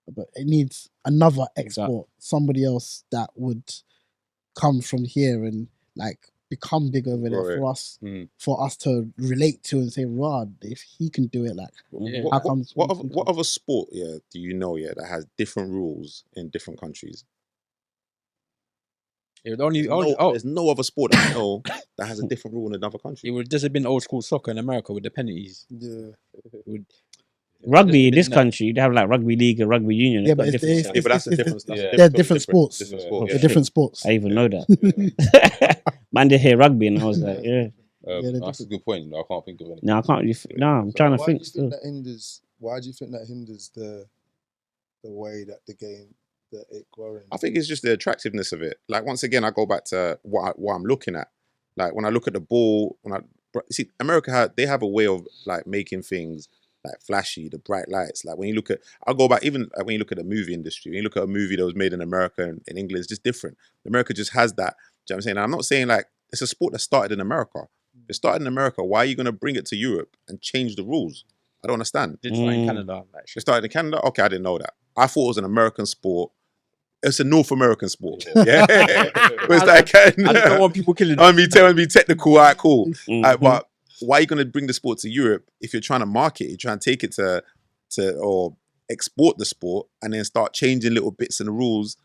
but it needs another export, somebody else that would come from here and like become big over there Right. for us Mm. for us to relate to and say, Rod, if he can do it, like Yeah. how comes What other sport, do you know, that has different rules in different countries? It would only. There's no other sport that I know that has a different rule in another It country. would just have been old school soccer in America with the penalties. Yeah. It would, Rugby in just this been that. country, they have like rugby league and rugby union. Yeah, They've but got different it's- stuff. Yeah, but that's a it's- different. it's- that's they're different sports. Different Yeah. sport. They're Yeah. different sports. I even know that. Man, they hear rugby, and I was like, yeah. they're That's a good point. I can't think of any. No, I can't really. No, I'm So trying to why think do you still. think that hinders why do you think that hinders the way that it growing? I think it's just the attractiveness of it. Like once again, I go back to what I'm looking at. Like when I look at the ball, see America, they have a way of like making things like flashy, the bright lights. Like when you look at, I'll go back even when you look at the movie industry. When you look at a movie that was made in America and in England, it's just different. America just has that. Do you know what I'm saying? And I'm not saying like it's a sport that started in America. If it started in America, why are you going to bring it to Europe and change the rules? I don't understand. Did start in Canada, It actually. started in Canada? Okay, I didn't know that. I thought it was an American sport. It's a North American sport. Yeah. It's like, I just don't want people killing. I want to be technical. All right, cool. Mhm. But why are you going to bring the sport to Europe if you're trying to market it, you're trying to take it to or export the sport and then start changing little bits in the rules?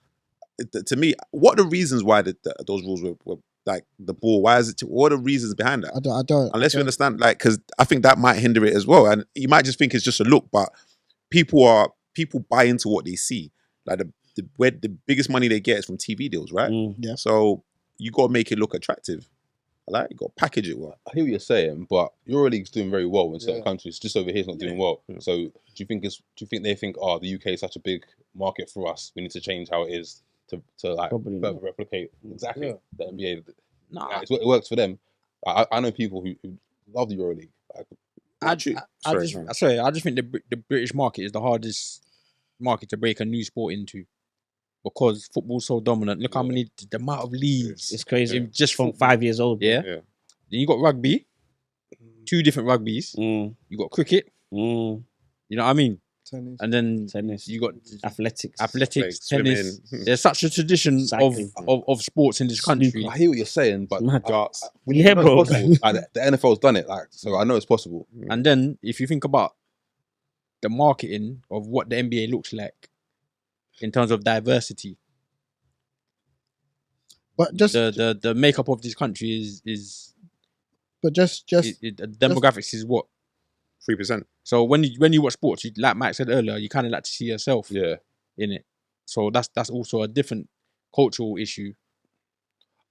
To me, what are the reasons why those rules were like the ball? Why is it? What are the reasons behind that? I don't. Unless you understand, like, because I think that might hinder it as well. And you might just think it's just a look, but people buy into what they see. Like where the biggest money they get is from TV deals, right? Yeah. So you got to make it look attractive. You got to package it well. I hear what you're saying, but EuroLeague's doing very well in certain Yeah. countries. Just over here, it's not doing well. Yeah. So do you think they think, the UK is such a big market for us? We need to change how it is to like Probably further not. replicate exactly Yeah. the NBA. Nah, It works for them. I know people who love the EuroLeague. Like, I Sorry, just think the British market is the hardest market to break a new sport into because football's so dominant. Look how many the amount of leagues. It's crazy. in just From football. 5 years old. Yeah. Yeah. Then you got rugby, 2 different rugbies. Mm, You got cricket. mm, You know what I mean? Tennis. And then tennis. you got Athletics. athletics, Like tennis. swimming. There's such a tradition Cycling. of sports in this country. I hear what you're saying, but Mad. we Yeah, know bro. it's possible. Like, the NFL's done it, like, so I know it's possible. And then if you think about the marketing of what the NBA looks like in terms of diversity, But just the makeup of this country is the demographics is what. 3%. So when you watch sports, like Mike said earlier, you kind of like to see yourself Yeah, in it. So that's also a different cultural issue.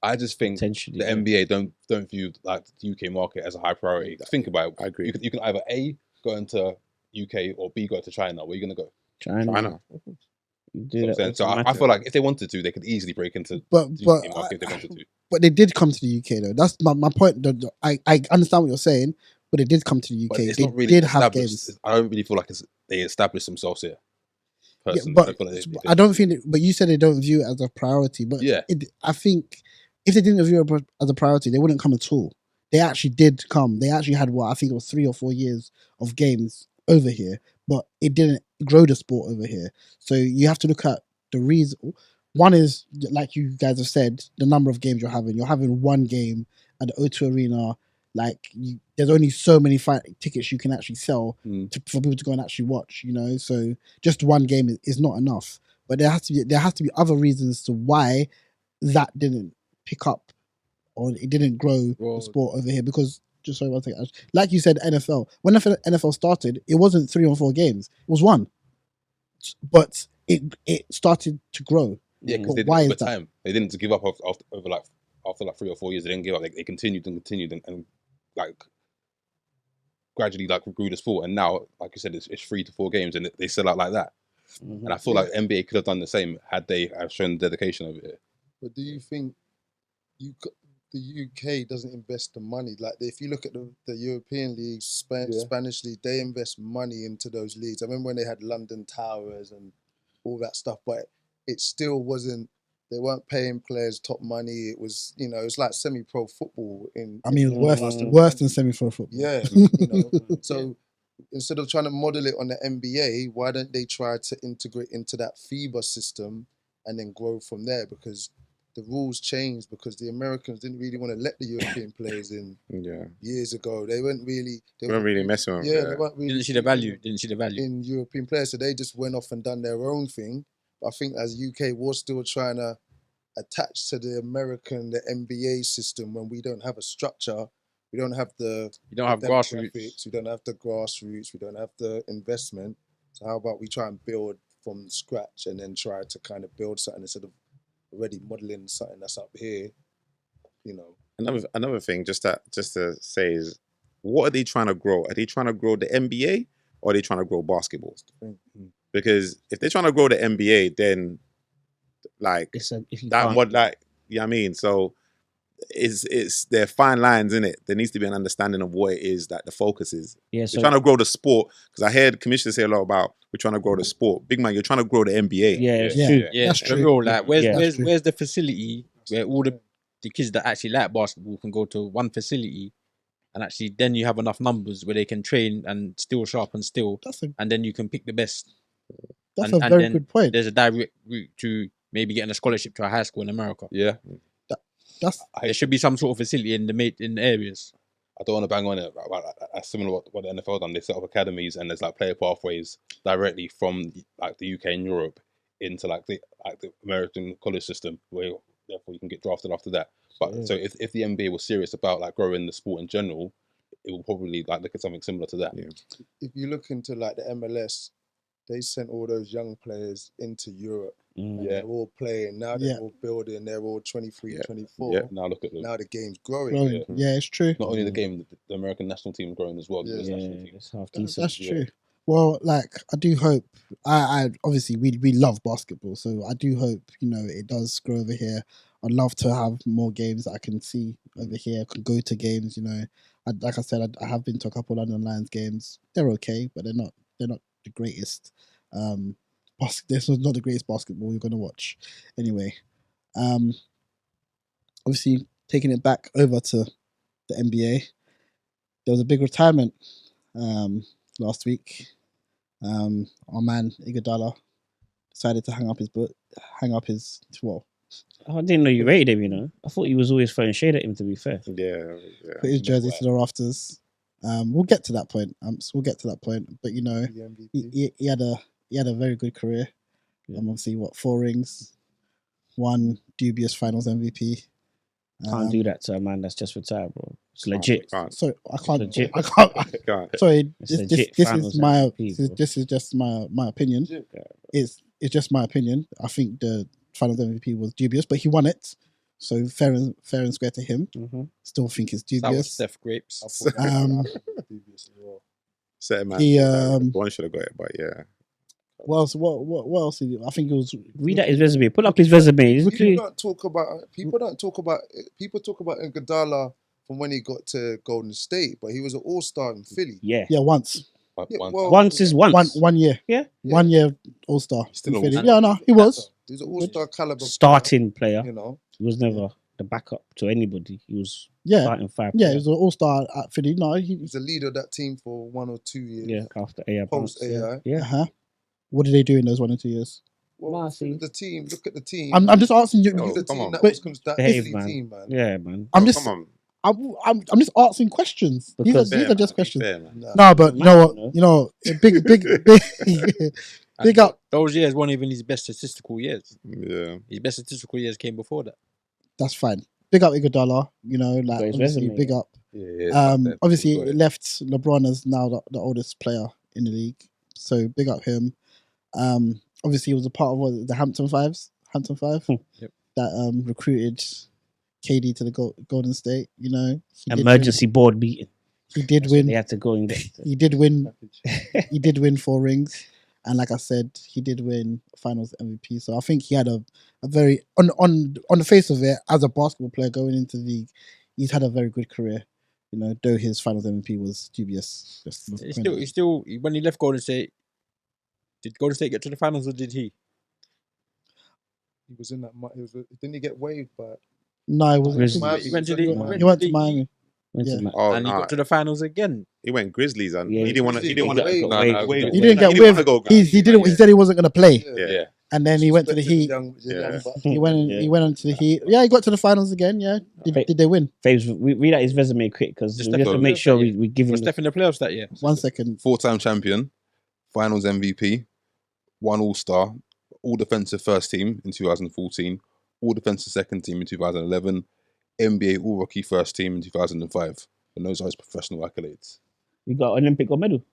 I just think Potentially. the NBA don't view like the UK market as a high priority. Think about it. I agree. You can either A, go into UK, or B, go to China. Where are you gonna go? Mm. China. You You do know what I'm that saying? So I automatically. feel like if they wanted to, they could easily break into but the but UK market if they wanted to. but they did come to the UK though. That's my point. I understand what you're saying, but they did come to the UK. But it's They not really did have established. games. I don't really feel like they established themselves here. Yeah, Personally, but I feel like I don't think. But you said they don't view it as a priority. But Yeah. I think if they didn't view it as a priority, they wouldn't come at all. They actually did come. They actually had I think it was 3 or 4 years of games over here, but it didn't grow the sport over here. So you have to look at the reason. One is, like you guys have said, the number of games you're having. You're having one game at the O2 Arena. Like there's only so many tickets you can actually sell for people to go and actually watch. So just one game is not enough. But there has to be other reasons to why that didn't pick up or it didn't grow the sport over here. Because just sorry, one second. Like you said, NFL. When the NFL started, it wasn't 3 or 4 games. It was one. But it started to grow. Yeah, because But they did why over is that? time. They didn't give up after 3 or 4 years. They didn't give up. Like, they continued and like gradually like grew the sport. And now, like you said, it's 3 to 4 games and they sell out like that. Mhm. And I feel like NBA could have done the same had they have shown dedication over here. But do you think the UK doesn't invest the money? Like if you look at the European leagues, Spanish league, they invest money into those leagues. I remember when they had London Towers and all that stuff, but it still wasn't. They weren't paying players top money. It was, it's like semi-pro football worse than semi-pro football. Yeah, So instead of trying to model it on the NBA, why don't they try to integrate into that FIBA system and then grow from there? Because the rules changed because the Americans didn't really want to let the European players in years ago. They weren't really messing with them. Yeah, they weren't really Didn't see the value. in European players, so they just went off and done their own thing. But I think as UK, we're still trying to attach to the NBA system when we don't have a structure. We don't have grassroots. We don't have the grassroots. We don't have the investment. So how about we try and build from scratch and then try to kind of build something instead of already modeling something that's up here, Another thing, just to say is, what are they trying to grow? Are they trying to grow the NBA or are they trying to grow basketball? thing. Because if they're trying to grow the NBA, then like If you that can't- mod, like, you know what I mean? So it's there are fine lines in it. There needs to be an understanding of what it is that the focus is. yeah, You're so trying to grow the sport, because I heard commissioners say a lot about we're trying to grow the sport. Big man, you're trying to grow the NBA. yeah, it's Yeah. true. Yeah, That's for true. real. Like, where's Yeah. That's where's true. where's the facility where all the kids that actually like basketball can go to one facility, and actually then you have enough numbers where they can train and still sharp and still, That's a and then you can pick the best. that's And a very then good point. There's a direct route to maybe getting a scholarship to a high school in America. Yeah, That's There should be some sort of facility in the areas. I don't want to bang on it. That's similar to what the NFL done. They set up academies and there's like player pathways directly from like the UK and Europe into like the American college system, where therefore you can get drafted after that. But so if the NBA was serious about like growing the sport in general, it will probably like look at something similar to that. Yeah. If you look into like the MLS, they sent all those young players into Europe. And Yeah. they're all playing. Now they're Yeah. all building. They're all 23, Yeah. 24. Yeah. Now look at them. Now the game's growing. growing. Yeah, it's true. Not only the game, the American national team growing as well. The US Yeah, national team. it's half That- decent. That's true. Well, like I do hope. I obviously we love basketball, so I do hope it does grow over here. I'd love to have more games that I can see over here. I can go to games. Like I said, I have been to a couple of London Lions games. They're okay, but they're not the greatest. This was not the greatest basketball you're going to watch. Anyway, obviously taking it back over to the NBA, there was a big retirement last week. Our man Iguodala decided to hang up his I didn't know you rated him. I thought he was always throwing shade at him. To be fair, Yeah. put his jersey to the rafters. We'll get to that point. We'll get to that point. But The MVP. he had a very good career. Obviously, 4 rings, 1 dubious Finals MVP. can't do that to a man that's just retired, bro. It's legit. Can't. Sorry, I can't. Legit. I can't. Can't. Sorry, It's this legit is Finals my MVP, bro. this is just my opinion. It's just my opinion. I think the Finals MVP was dubious, but he won it, so fair and square to him. Mm-hmm. Still think it's That was dubious. Steph Grapes. Dubious as well. Set man. He One should have got it, but yeah. what else? What else? Did he, I think it was. Read out his resume. Pull up his resume. It's People clear. don't talk about. People talk about Iguodala from when he got to Golden State, but he was an all-star in Philly. Yeah. Yeah, once. Yeah, One- well, Once is once. One year. Yeah. 1 year All Star. Still an Yeah, all-star. no, he was. He was an all-star caliber Starting player. You know, He was never the backup to anybody. He was Yeah, starting 5. yeah, he was an All Star at Philly. No, he was a leader of that team for 1 or 2 years. Yeah, after AI. Post bounce, AI. Yeah. Uh-huh. What did they do in those 1 or 2 years? Well, Nah, see. the team. Look at the team. I'm just asking you. Oh, He's a come team on. that But- was that Behave, Philly man. team, man. Yeah, man. I'm Oh, just. come on. I'm just asking questions. Because- These are just questions. Fair, man. Nah. No, but you know what? Man, You know, big up. Those years weren't even his best statistical years. Yeah. His best statistical years came before that. That's fine. Big up Iguodala. Like Got his obviously, resume. big up. Yeah. Obviously, it left LeBron as now the oldest player in the league. So big up him. Obviously, he was a part of the Hampton Five Yep. that recruited KD to the Golden State. He did Emergency board meeting. Win. He did That's what win. They had to go in there. He did win. He did win 4 rings, and like I said, he did win Finals MVP. So I think he had a very on the face of it as a basketball player going into the league, he's had a very good career. Though his Finals MVP was dubious. He still when he left Golden State, did Golden State get to the finals or did he? He was in that. Didn't he get waived by? No, it wasn't. Grizzlies. Miami. He went to He went to Miami. Went to Yeah. Ma- Oh, and he nah. got to the finals again. He went Grizzlies and Yeah, he didn't want to. He didn't want to. He got Nah, waived. nah, He got He waived. didn't get He didn't with. wanna go, He didn't. He said he wasn't going to play, Yeah. and then he went to the Heat. Yeah. He went. Yeah. He went into the Heat. Yeah, he got to the finals again. Yeah, did they win? Faves, read out his resume quick because Just we have to Steph- make sure we give him. Was Steph in the playoffs that year? 1 second. 4-time champion, Finals MVP, 1 All-Star, All Defensive First Team in 2014, All Defensive Second Team in 2011, NBA All Rookie First Team in 2005. And those are his professional accolades. We got Olympic gold medal.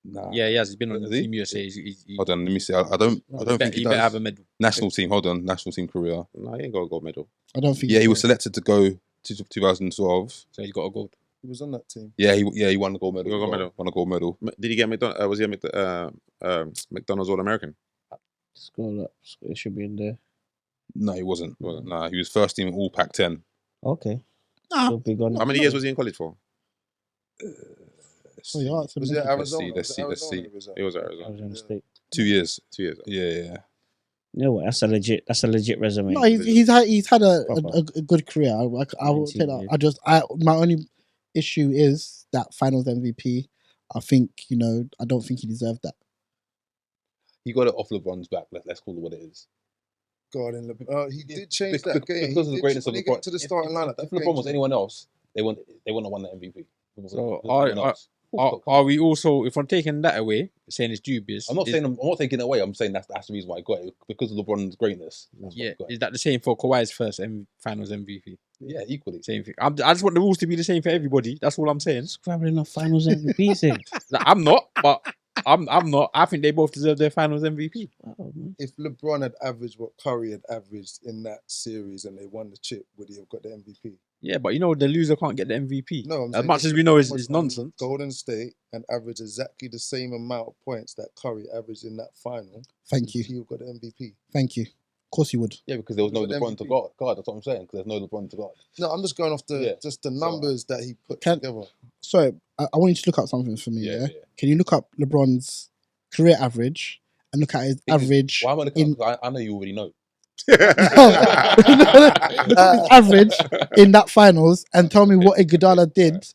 Nah. Yeah, he has. He's been on Has the he? Team USA. He Hold on, let me see. I don't think he better have does. a medal. National team. Hold on, national team career. No, he ain't got a gold medal. I don't think. Yeah, he was selected to go to 2012. So he's got a gold. He was on that team. Yeah, he won the gold medal. He won the gold medal. Won a gold medal. Did he get McDonald's? Was he a McDonald's All American? Scroll up. It should be in there. No, he wasn't. Nah, he was first team All Pac-10. Okay. Ah, Still big on How many years was he in college for? Oh, you answered Was me. it Arizona? Let's see. It was Arizona. Arizona State. 2 years. 2 years. Yeah. You know what? That's a legit resume. No, he's had a Proper. good career. I will take that. 19 My only issue is that Finals MVP. I think I don't think he deserved that. He got it off LeBron's back. Let's call it what it is. God, and he did change that game because of the greatness of when he LeBron. got to the starting lineup. If LeBron was anyone else, they wouldn't have won the MVP. So Are are we also, if I'm taking that away, saying it's dubious? I'm not taking it away. I'm saying that's the reason why I got it, because of LeBron's greatness. That's why I Yeah, got it. is that the same for Kawhi's first Finals MVP? Yeah, equally. Same thing. I just want the rules to be the same for everybody. That's all I'm saying. Scrabbling off Finals MVPs in. I'm not, but I'm not. I think they both deserve their Finals MVP. Wow, man. If LeBron had averaged what Curry had averaged in that series and they won the chip, would he have got the MVP? Yeah, but the loser can't get the MVP. No, I'm As saying much if as we know LeBron it's was on nonsense. Golden State and averaged exactly the same amount of points that Curry averaged in that final. Thank you. He would have got the MVP. Thank you. Of course you would. Yeah, because there was no But LeBron to MVP. guard. That's what I'm saying. Because there's no LeBron to guard. No, I'm just going off the Yeah. numbers that he put Can- together. Sorry, I want you to look up something for me. Yeah. Yeah. Can you look up LeBron's career average and look at his average? Why am I looking? in- Up? 'Cause I know you already know. Look at his average in that finals and tell me what Iguodala did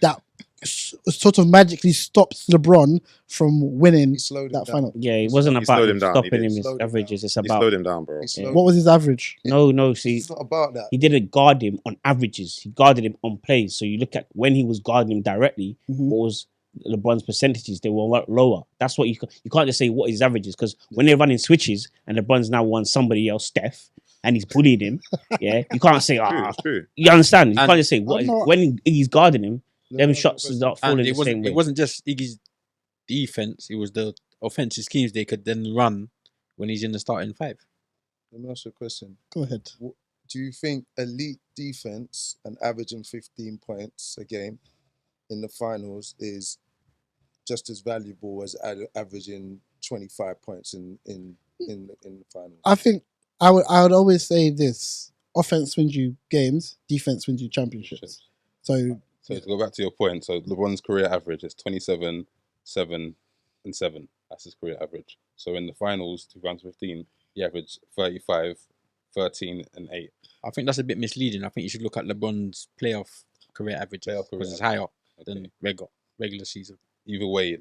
that sort of magically stops LeBron from winning He slowed him that down. final. Yeah, it wasn't He about slowed him him down, he stopping did. him. His Slowed him averages. It's He about slowed him down, bro. He slowed What was his average? no. See, It's not about that. he didn't guard him on averages. He guarded him on plays. So you look at when he was guarding him directly. Mhm. What was LeBron's percentages? They were a lot lower. That's what you can't just say what his averages, because when they're running switches and LeBron's now won somebody else, Steph, and he's bullied him. Yeah, you can't say True, true. You understand? You And- can't just say what I'm not- when he's guarding him. Them LeBron shots was- is not And falling it the same way. wasn't just Iggy's defense. It was the offensive schemes they could then run when he's in the starting five. Let me ask you a question. Go ahead. Do you think elite defense and averaging 15 points a game in the finals is just as valuable as averaging 25 points in the finals? I think I would always say this: offense wins you games, defense wins you championships. So So to go back to your point, so LeBron's career average is 27, 7, and 7. That's his career average. So in the finals, 2015, he averaged 35, 13, and 8. I think that's a bit misleading. I think you should look at LeBron's playoff career average Playoff career because it's higher Okay. than regular season. Either way,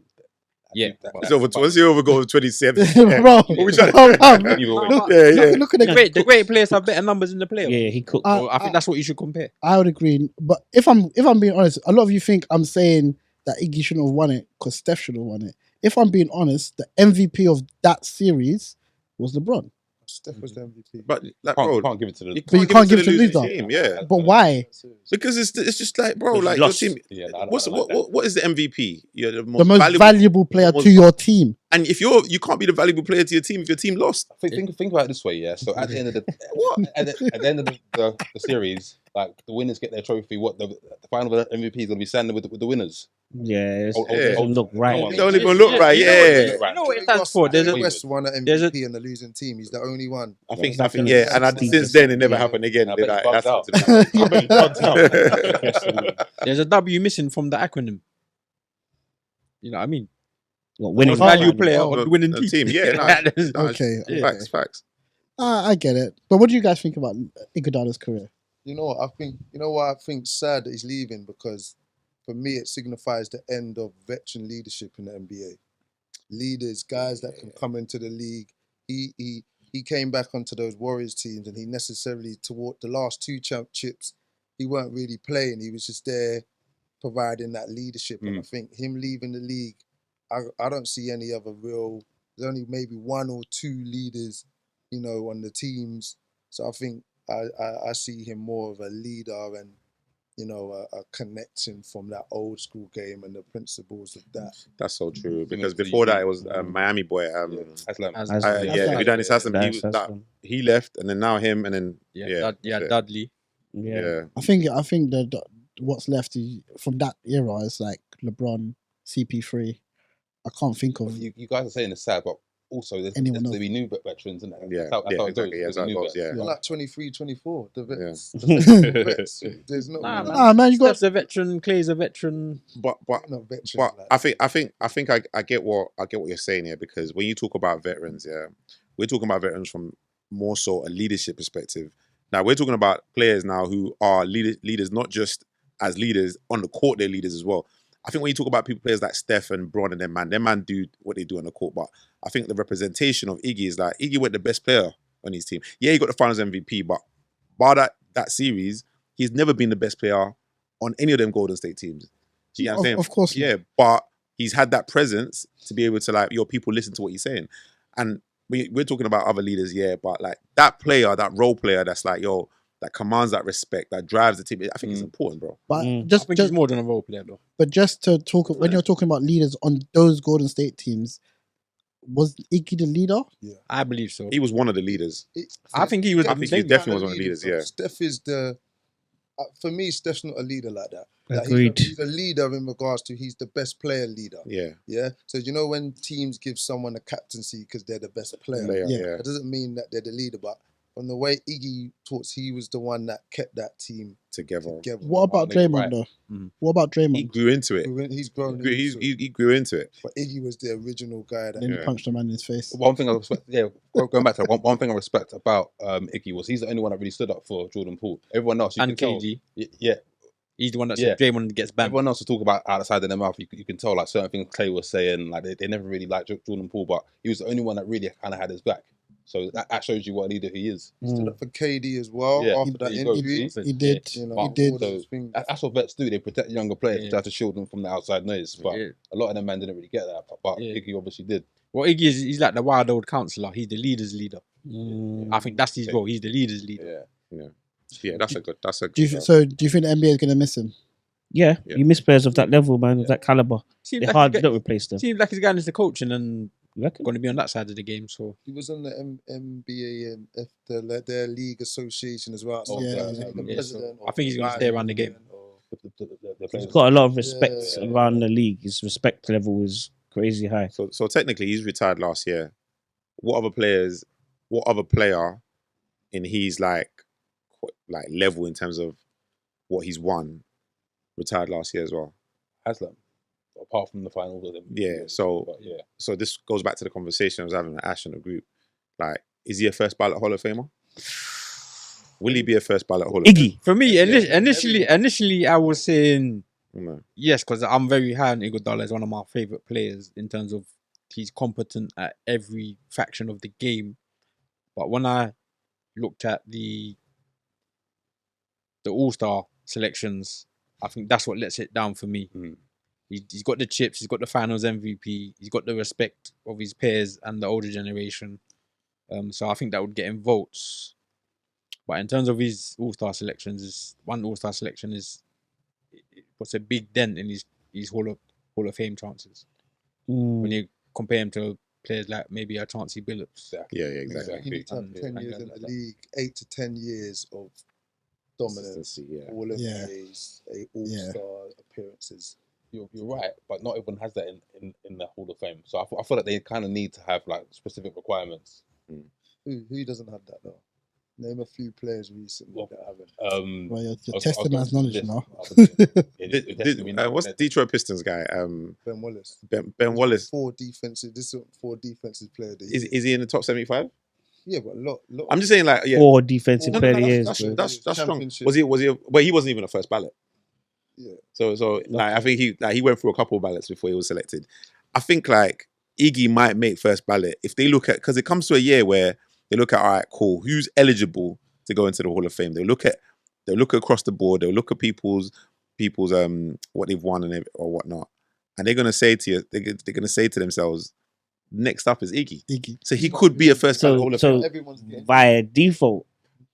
Yeah, It's over. Once you overgo 27, bro, What we trying to- bro, Either way. look, Yeah. look at The the great players have better numbers in the playoffs. Yeah, he cooked. Uh, So I think that's what you should compare. I would agree, but if I'm being honest, a lot of you think I'm saying that Iggy shouldn't have won it because Steph should have won it. If I'm being honest, the MVP of that series was LeBron. Steph was the MVP. But like, Can't, bro, can't give it to the. But you can't give it to the losing loser. team, yeah. But why? Because it's just like, bro, Because like you your lost. team. Yeah, I don't What's like that. what is the MVP? You're the most, The most valuable player most- to your team. And if you can't be the valuable player to your team if your team lost. Think about it this way, yeah. So at the end of the at the end of the series, like the winners get their trophy. What the final MVP is going to be standing with the winners. Yeah, it's, Oh, it yeah. don't look right. No one- It don't even look right, You yeah. know what it stands for. There's There's a West won an there's a- MVP in the losing team. He's the only one. I think, Something yeah, and 60%. since then it never Yeah. happened again. I Did bet I? he bugged out. That's I bet he bugged out. there's a W missing from the acronym. You know what I mean? What, Most winning valuable finals. player Oh, of the winning the team. team, yeah, no, Okay, Yeah. Facts. I get it. But what do you guys think about Iguodala's career? You know what I think? You know why I think sad that he's leaving, because for me it signifies the end of veteran leadership in the NBA. Leaders, guys that can come into the league. He came back onto those Warriors teams, and he necessarily toward the last two championships, he weren't really playing. He was just there providing that leadership. And I think him leaving the league, I don't see any other real. There's only maybe one or two leaders, you know, on the teams. So I think I see him more of a leader and, you know, a connection from that old school game and the principles of that. That's so true. Because Similar to before you. that, it was Miami boy. Aslam. Yeah, who done his Haslam. That's He left, and then now him, and then one. Dudley. yeah. I think that what's left from that era is like LeBron, CP3. I can't think of You guys are saying it's sad, but also Anyone there'll be new veterans, isn't it? Yeah, That's how it exactly. goes. Yeah, that's how it There'll be new goes. Yeah. They're like 23, 24. The vets. Yeah. The vets. There's not Nah, really Nah, man, you got Steph's a veteran, Clay's a veteran. But no veterans But like I that. think I get what you're saying here, because when you talk about veterans, yeah, we're talking about veterans from more so a leadership perspective. Now we're talking about players now who are leaders, not just as leaders on the court, they're leaders as well. I think when you talk about players like Steph and Bron and their man do what they do on the court. But I think the representation of Iggy is like Iggy went the best player on his team. Yeah, he got the Finals MVP, but bar that series, he's never been the best player on any of them Golden State teams. Do you know what I'm saying? of course. Yeah, but he's had that presence to be able to like, people listen to what he's saying. And we're talking about other leaders, yeah, but like that player, that role player that's like, that commands that respect, that drives the team, I think it's important, bro. But Mm. I just think he's more than a role player, though. but just to talk, when you're talking about leaders on those Golden State teams, was Iggy the leader? I believe so. He was one of the leaders. I think he was. I think he definitely was one of the leaders, yeah. Steph is the. For me, Steph's not a leader like that. Like, Agreed. He's a leader in regards to he's the best player leader. Yeah. Yeah. So when teams give someone a captaincy because they're the best player, Yeah. that doesn't mean that they're the leader. But from the way Iggy talks, he was the one that kept that team Together. What about make it Draymond right. though? Mhm. What about He Draymond? grew into it. He's grown. He grew into it. But Iggy was the original guy that. Then he Yeah. punched the man in his face. One thing I respect, going back to that, one thing I respect about Iggy was he's the only one that really stood up for Jordan Poole. Everyone else, you And can tell, KG. yeah, He's the one that Yeah. said Draymond gets banned. everyone else will talk about outside of their mouth. You can tell like certain things Clay was saying, like they never really liked Jordan Poole, but he was the only one that really kind of had his back. So that shows you what a leader he is. He stood up for KD as well Yeah. after that There you go. injury. He did. You know, But He did. all those things. That's what vets do. They protect younger players, Yeah. try to shield them from the outside noise. But Yeah. a lot of them men didn't really get that. But Yeah. Iggy obviously did. Well, Iggy he's like the wild old counselor. He's the leader's leader. I think that's his role. He's the leader's leader. Yeah. Yeah, that's a good. Do you think the NBA is gonna miss him? Yeah, Yeah. you miss players of that level, man, of that caliber. Seems They're like hard he's to replace them. seems like he's going into coaching and You reckon? going to be on that side of the game. So He was on the NBA and their league association as well. Yeah, Like the yeah. president I think he's gonna or stay around the game. or- The He's players. got a lot of respect Yeah. around the league. His respect level is crazy high. So technically, he's retired last year. What other player in his like level in terms of what he's won retired last year as well? Haslam, apart from the finals with him. Yeah, so- But yeah. So this goes back to the conversation I was having with Ash in the group. Like, is he a first ballot Hall of Famer? Will he be a first ballot Hall of Famer? Iggy. for me, Yeah. initially, I was saying No. yes, because I'm very high on Iguodala as one of my favorite players in terms of he's competent at every faction of the game. But when I looked at the All-Star selections, I think that's what lets it down for me. Mm. He's got the chips, he's got the Finals MVP, he's got the respect of his peers and the older generation. So I think that would get him votes. But in terms of his All-Star selections, one All-Star selection puts a big dent in his Hall of Fame chances. When you compare him to players like maybe a Chauncey Billups. Yeah, exactly. You need to have 10 years in the league, 8 to 10 years of dominance, Consistency, yeah. all Yeah. NBAs, all-star appearances. You're right, but not everyone has that in the Hall of Fame. So I feel like they kind of need to have like specific requirements. Who doesn't have that though? Name a few players recently that haven't. Well, you're I was testing going man's to knowledge this. now. What's the Detroit Pistons guy? Ben Wallace. Ben Wallace. This is 4 defensive player. That Is he in the top 75? Yeah, but a lot. I'm just saying, like, yeah. Or defensive No, player of the years, that's bro. strong. Championship. Was he? Well, he wasn't even a first ballot. Yeah. So like, I think he went through a couple of ballots before he was selected. I think like Iggy might make first ballot if they look at, because it comes to a year where they look at, all right, cool, who's eligible to go into the Hall of Fame. They'll look across the board. They'll look at people's what they've won and or whatnot, and they're gonna say to you, they're gonna say to themselves, next up is Iggy. So he could be a first ballot Hall of Fame. So Everyone's getting by default,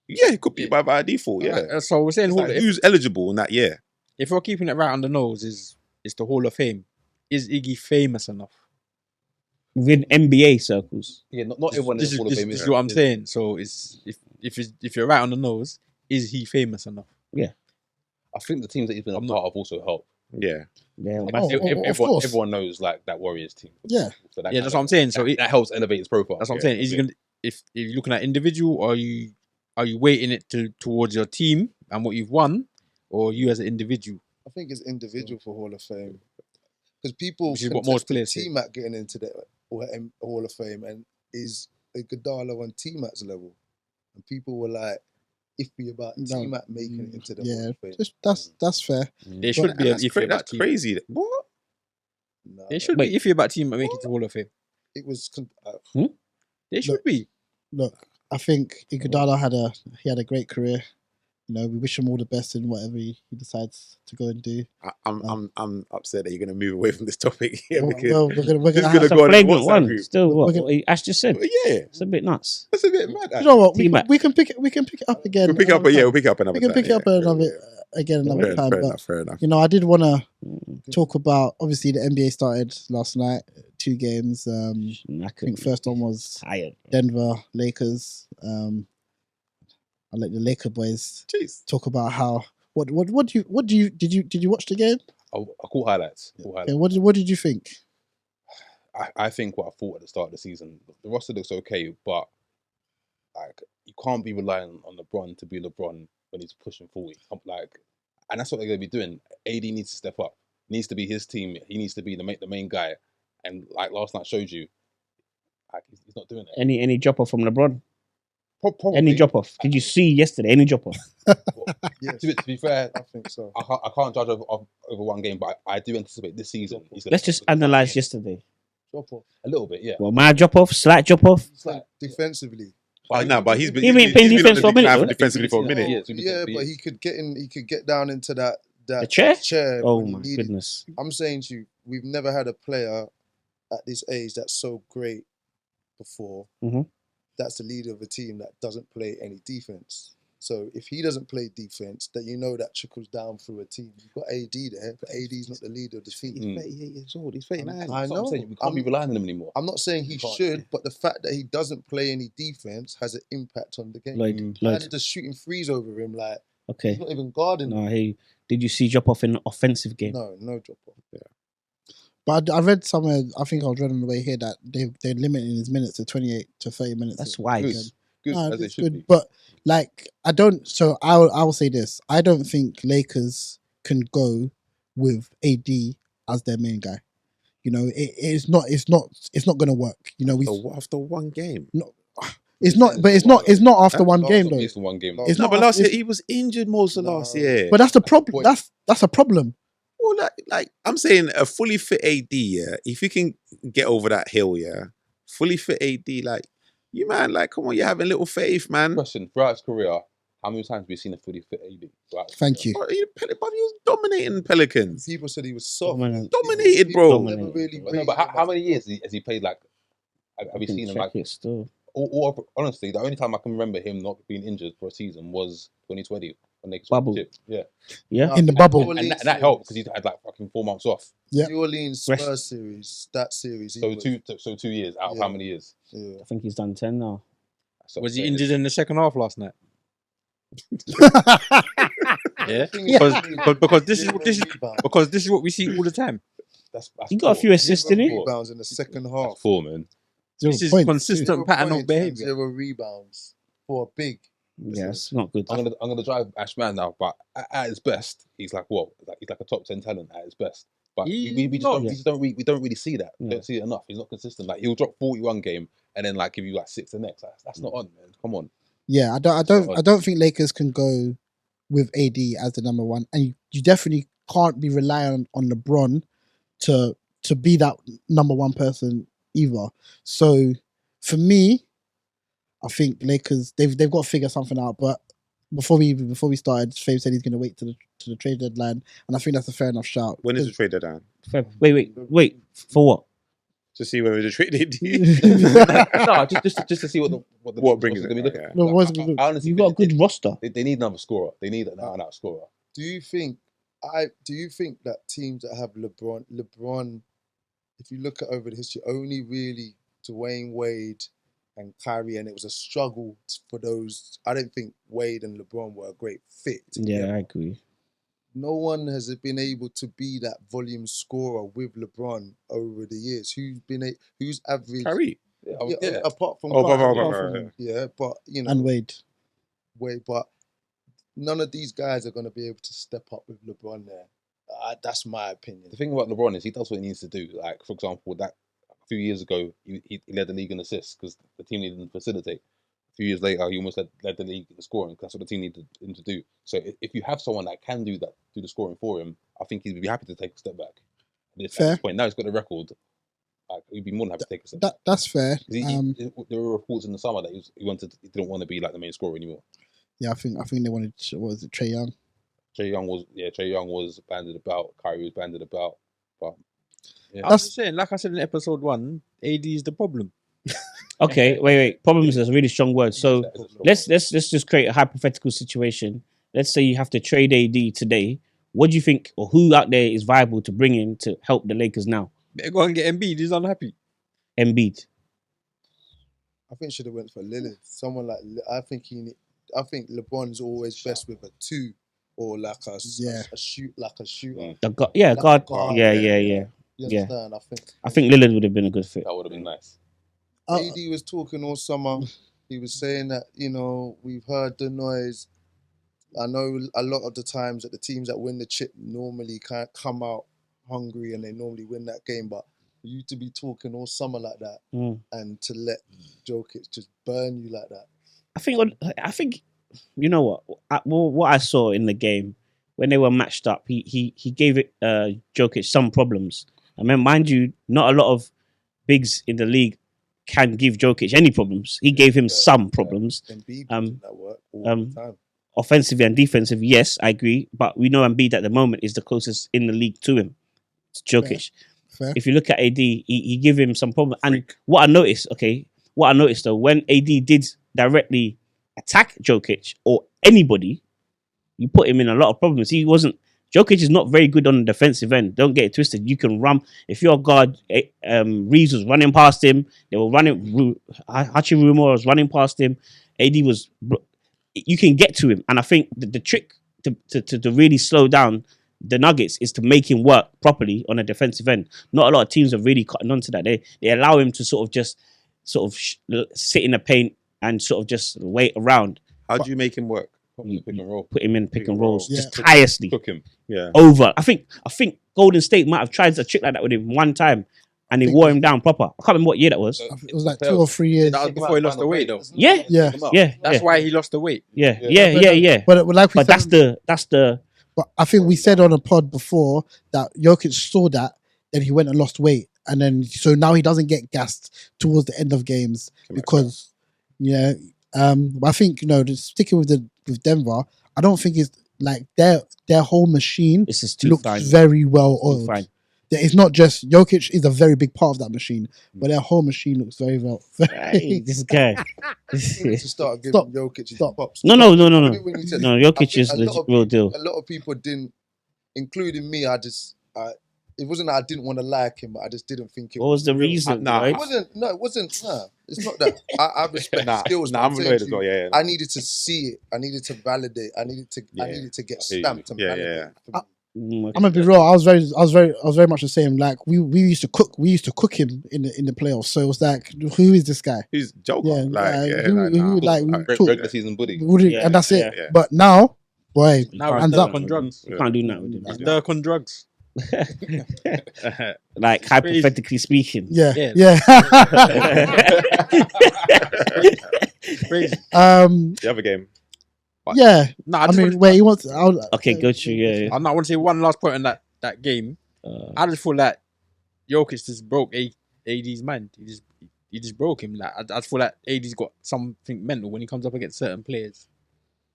Yeah, he could be by default. Yeah. So we're saying Like, who's eligible in that year? if we're keeping it right on the nose, is the Hall of Fame. Is Iggy famous enough? within NBA circles, Yeah, not everyone This in the Hall of Fame is is what I'm saying. So it's if you're right on the nose, is he famous enough? I think the teams that he's been a part of also help. Yeah. Yeah, Like, of course. everyone knows like that Warriors team. Yeah. So that Yeah, that's what I'm saying. So that helps elevate his profile. that's what I'm Yeah, saying. Is yeah. you gonna if you're looking at individual, or are you weighting it towards your team and what you've won, or you as an individual? I think it's individual for Hall of Fame because people Which is what most contested players say. T-Mac getting into the Hall of Fame, and is Iguodala on T-Mac's level, and people were like iffy about No. T-Mac making it into the Yeah, Hall of Fame. that's fair. There should be And an iffy about that's team. crazy. What? Nah, There should be iffy about team making it to Hall of Fame. it was. There should be. Look, I think Iguodala had a great career. You know, we wish him all the best in whatever he decides to go and do. I'm upset that you're going to move away from this topic here Well, because we're gonna this is have gonna It's a go on in the flagrant WhatsApp one. group. Still, what We're Ash just said. Yeah, It's a bit nuts. that's a bit mad. You know what? T-Mac. We can pick it up again. We'll pick up, another yeah, time. we'll pick up another We can time. pick it up another again another time. But Fair enough. you know, I did want to talk about. Obviously, the NBA started last night. 2 games. I think first one was Tired. Denver Lakers. I'll let the Laker boys Jeez. talk about how. Did you watch the game? I caught highlights. Okay, what did you think? I think what I thought at the start of the season, the roster looks okay, but like you can't be relying on LeBron to be LeBron when he's pushing 40. And that's what they're going to be doing. AD needs to step up. It needs to be his team. He needs to be the main guy. And like last night showed you, like he's not doing it. Any drop off from LeBron? Probably. Any drop off? Did you see yesterday? Any drop off? Yes, To be fair, I think so. I can't judge over one game, but I do anticipate this season. Let's just analyze yesterday. Drop off. a little bit, yeah. Well, my drop off, slight drop off. It's like defensively. But he's been He ain't playing been defense on for a the decline minute, defensively for a minute. Yeah, but he could get down into that The chair? chair Oh when he my needed. goodness. I'm saying to you, we've never had a player at this age that's so great before. Mhm. That's the leader of a team that doesn't play any defense. So if he doesn't play defense, then you know that trickles down through a team. You've got AD there, but AD's not the leader of the team. He's 38 years old. He's 39. I That's what know. I'm saying. We can't be relying on him anymore. I'm not saying he You can't. should, but the fact that he doesn't play any defense has an impact on the game. Lloyd. And just shooting threes over him, like Okay. he's not even guarding. No, did you see drop off in an offensive game? No drop off. But I read somewhere. I think I was reading on the way here that they're limiting his minutes to 28 to 30 minutes. That's why. Good, No, as they it's should good. be. But like, I don't. So I will say this: I don't think Lakers can go with AD as their main guy. You know, it's not going to work. You know, After one game. it's not after one game though. Based on one game. It's No, not but last year it's- he was injured most of last year. But that's the problem. point. That's a problem. Well, like I'm saying, a fully fit AD, yeah. If you can get over that hill, yeah, fully fit AD, like you man, like come on, you're having little faith, man. Question: throughout his career, how many times have we seen a fully fit AD? Throughout his Thank career? you. But he was dominating Pelicans. People said he was soft. Dominated, bro. People never really No, rated but him how as- many years has he played? Like, have we seen him? Like, Still. or honestly, the only time I can remember him not being injured for a season was 2020 when they Bubble. Yeah, Yeah. In the bubble. and that helped because he had like fucking 4 months off. Yeah. New Orleans Rest- Spurs series, that series. he So was- 2 years out of Yeah. how many years? Yeah. I think he's done 10 now. So Was he it's- injured in the second half last night? Yeah, Yeah. because this is Rebound. because this is what we see all the time. That's He got a few assists, didn't he? Rebounds in the second That's half. 4, man. This is points. consistent 0 pattern of points and behavior. 0 rebounds for a big. Yeah, it's not good. I'm gonna drive Ashman now, but at his best, he's like what? He's like a top 10 talent at his best. But we don't really see that. We Yeah. don't see it enough. He's not consistent. Like he'll drop 41 game and then like give you like 6 the next. That's not on, man. Come on. Yeah, I don't think Lakers can go with AD as the number one, and you definitely can't be relying on LeBron to be that number one person either. So for me, I think Lakers they've got to figure something out. But before we started, Fave said he's going to wait to the trade deadline, and I think that's a fair enough shout. When is the trade deadline? Wait. For what? To see whether the trade No, just to see what brings is it. going to be. Okay. No, what's it gonna do? I honestly You've got a think good roster. They need another scorer. They need an out scorer. Do you think that teams that have LeBron, if you look at over the history, only really Dwayne Wade and Kyrie, and it was a struggle for those. I don't think Wade and LeBron were a great fit. Yeah, I agree. no one has been able to be that volume scorer with LeBron over the years. Who's averaged? Kyrie. Yeah, apart from Oh, Kyrie, yeah, but you know, And Wade. but none of these guys are going to be able to step up with LeBron there. That's my opinion. The thing about LeBron is he does what he needs to do. Like, for example, that a few years ago, he led the league in assists because the team needed him to facilitate. A few years later, he almost led the league in scoring because that's what the team needed him to do. So if you have someone that can do the scoring for him, I think he'd be happy to take a step back. At Fair. this point, now he's got the record. Like, he'd be more than happy to take a step back. That's fair. 'Cause there were reports in the summer that he didn't want to be like the main scorer anymore. Yeah, I think they wanted, what was it, Trae Young? Trae Young was banded about. Kyrie was banded about. But yeah. I'm just saying, like I said in episode 1, AD is the problem. Okay, wait. Problems is a really strong word. So let's just create a hypothetical situation. Let's say you have to trade AD today. What do you think, or who out there is viable to bring in to help the Lakers now? Better go and get Embiid. He's unhappy. Embiid. I think should have went for Lillard. Someone like I think LeBron's always best with a 2 or like a shooter. God. guard. Yeah. You Yeah. understand? I think Lillard would have been a good fit. That would have been nice. AD was talking all summer. He was saying that, we've heard the noise. I know a lot of the times that the teams that win the chip normally can't come out hungry and they normally win that game. But for you to be talking all summer like that and to let Jokic just burn you like that. I think you know what I saw in the game when they were matched up, he gave it Jokic some problems. I mean, mind you, not a lot of bigs in the league can give Jokic any problems. He gave him some problems. Embiid doing that work all the time. Offensively and defensively, yes, I agree. But we know Embiid at the moment is the closest in the league to him. It's Jokic. Fair. If you look at AD, he gave him some problem. And what I noticed though, when AD did directly attack Jokic or anybody, you put him in a lot of problems. Jokic is not very good on the defensive end. Don't get it twisted. You can run. If your guard, Reeves was running past him. They were running. Hachimura was running past him. AD was. You can get to him, and I think the trick to really slow down the Nuggets is to make him work properly on a defensive end. Not a lot of teams are really cutting onto that. They allow him to sort of sit in the paint and sort of just wait around. How do you make him work? Pick and roll. Put him in pick and rolls, Yeah. just tirelessly Cook him. Yeah. over. I think Golden State might have tried a trick like that with him one time, and they wore him down proper. I can't remember what year that was. It was like 2 or 3 years. That was before he lost the weight, though. Yeah, Yeah. That's why he lost the weight. yeah. But like we But said, that's the but I think we said on a pod before that Jokic saw that, then he went and lost weight, and then so now he doesn't get gassed towards the end of games because I think just sticking with Denver, I don't think it's like their whole machine This is too looks fine. very well oiled. Fine. It's not just Jokic is a very big part of that machine, but their whole machine looks very well. Hey, this guy. To start giving Stop. Jokic his Stop. props. No. When you said- No, I Jokic think is a the lot of real people- deal. A lot of people didn't, including me. It wasn't that I didn't want to like him, but I just didn't think it What was the real. reason? Nah. right? It wasn't. No, it wasn't. Nah, it's not that. I respect skills. but I'm saying annoyed to as well. you, Yeah. I needed to see it. I needed to validate. I needed to get I hear you. stamped and Yeah, validated. yeah. Mm, I'm gonna be real. I was very much the same. Like we used to cook him in the playoffs. So it was like, who is this guy? Who's Joker? Yeah, Nah. Regular season buddy. Yeah, and that's it. yeah. But now, boy, Now hands it's up. Dirk on drugs. You can't do that with him. It's Dirk on drugs. Like hypothetically speaking. Yeah, Yeah. yeah. Crazy. The other game. Yeah. No, I mean, wait, he wants. Okay, go through. Yeah. I want to say one last point on that game. I just feel like Jokic just broke AD's mind. He just broke him. Like I just feel like AD's got something mental when he comes up against certain players,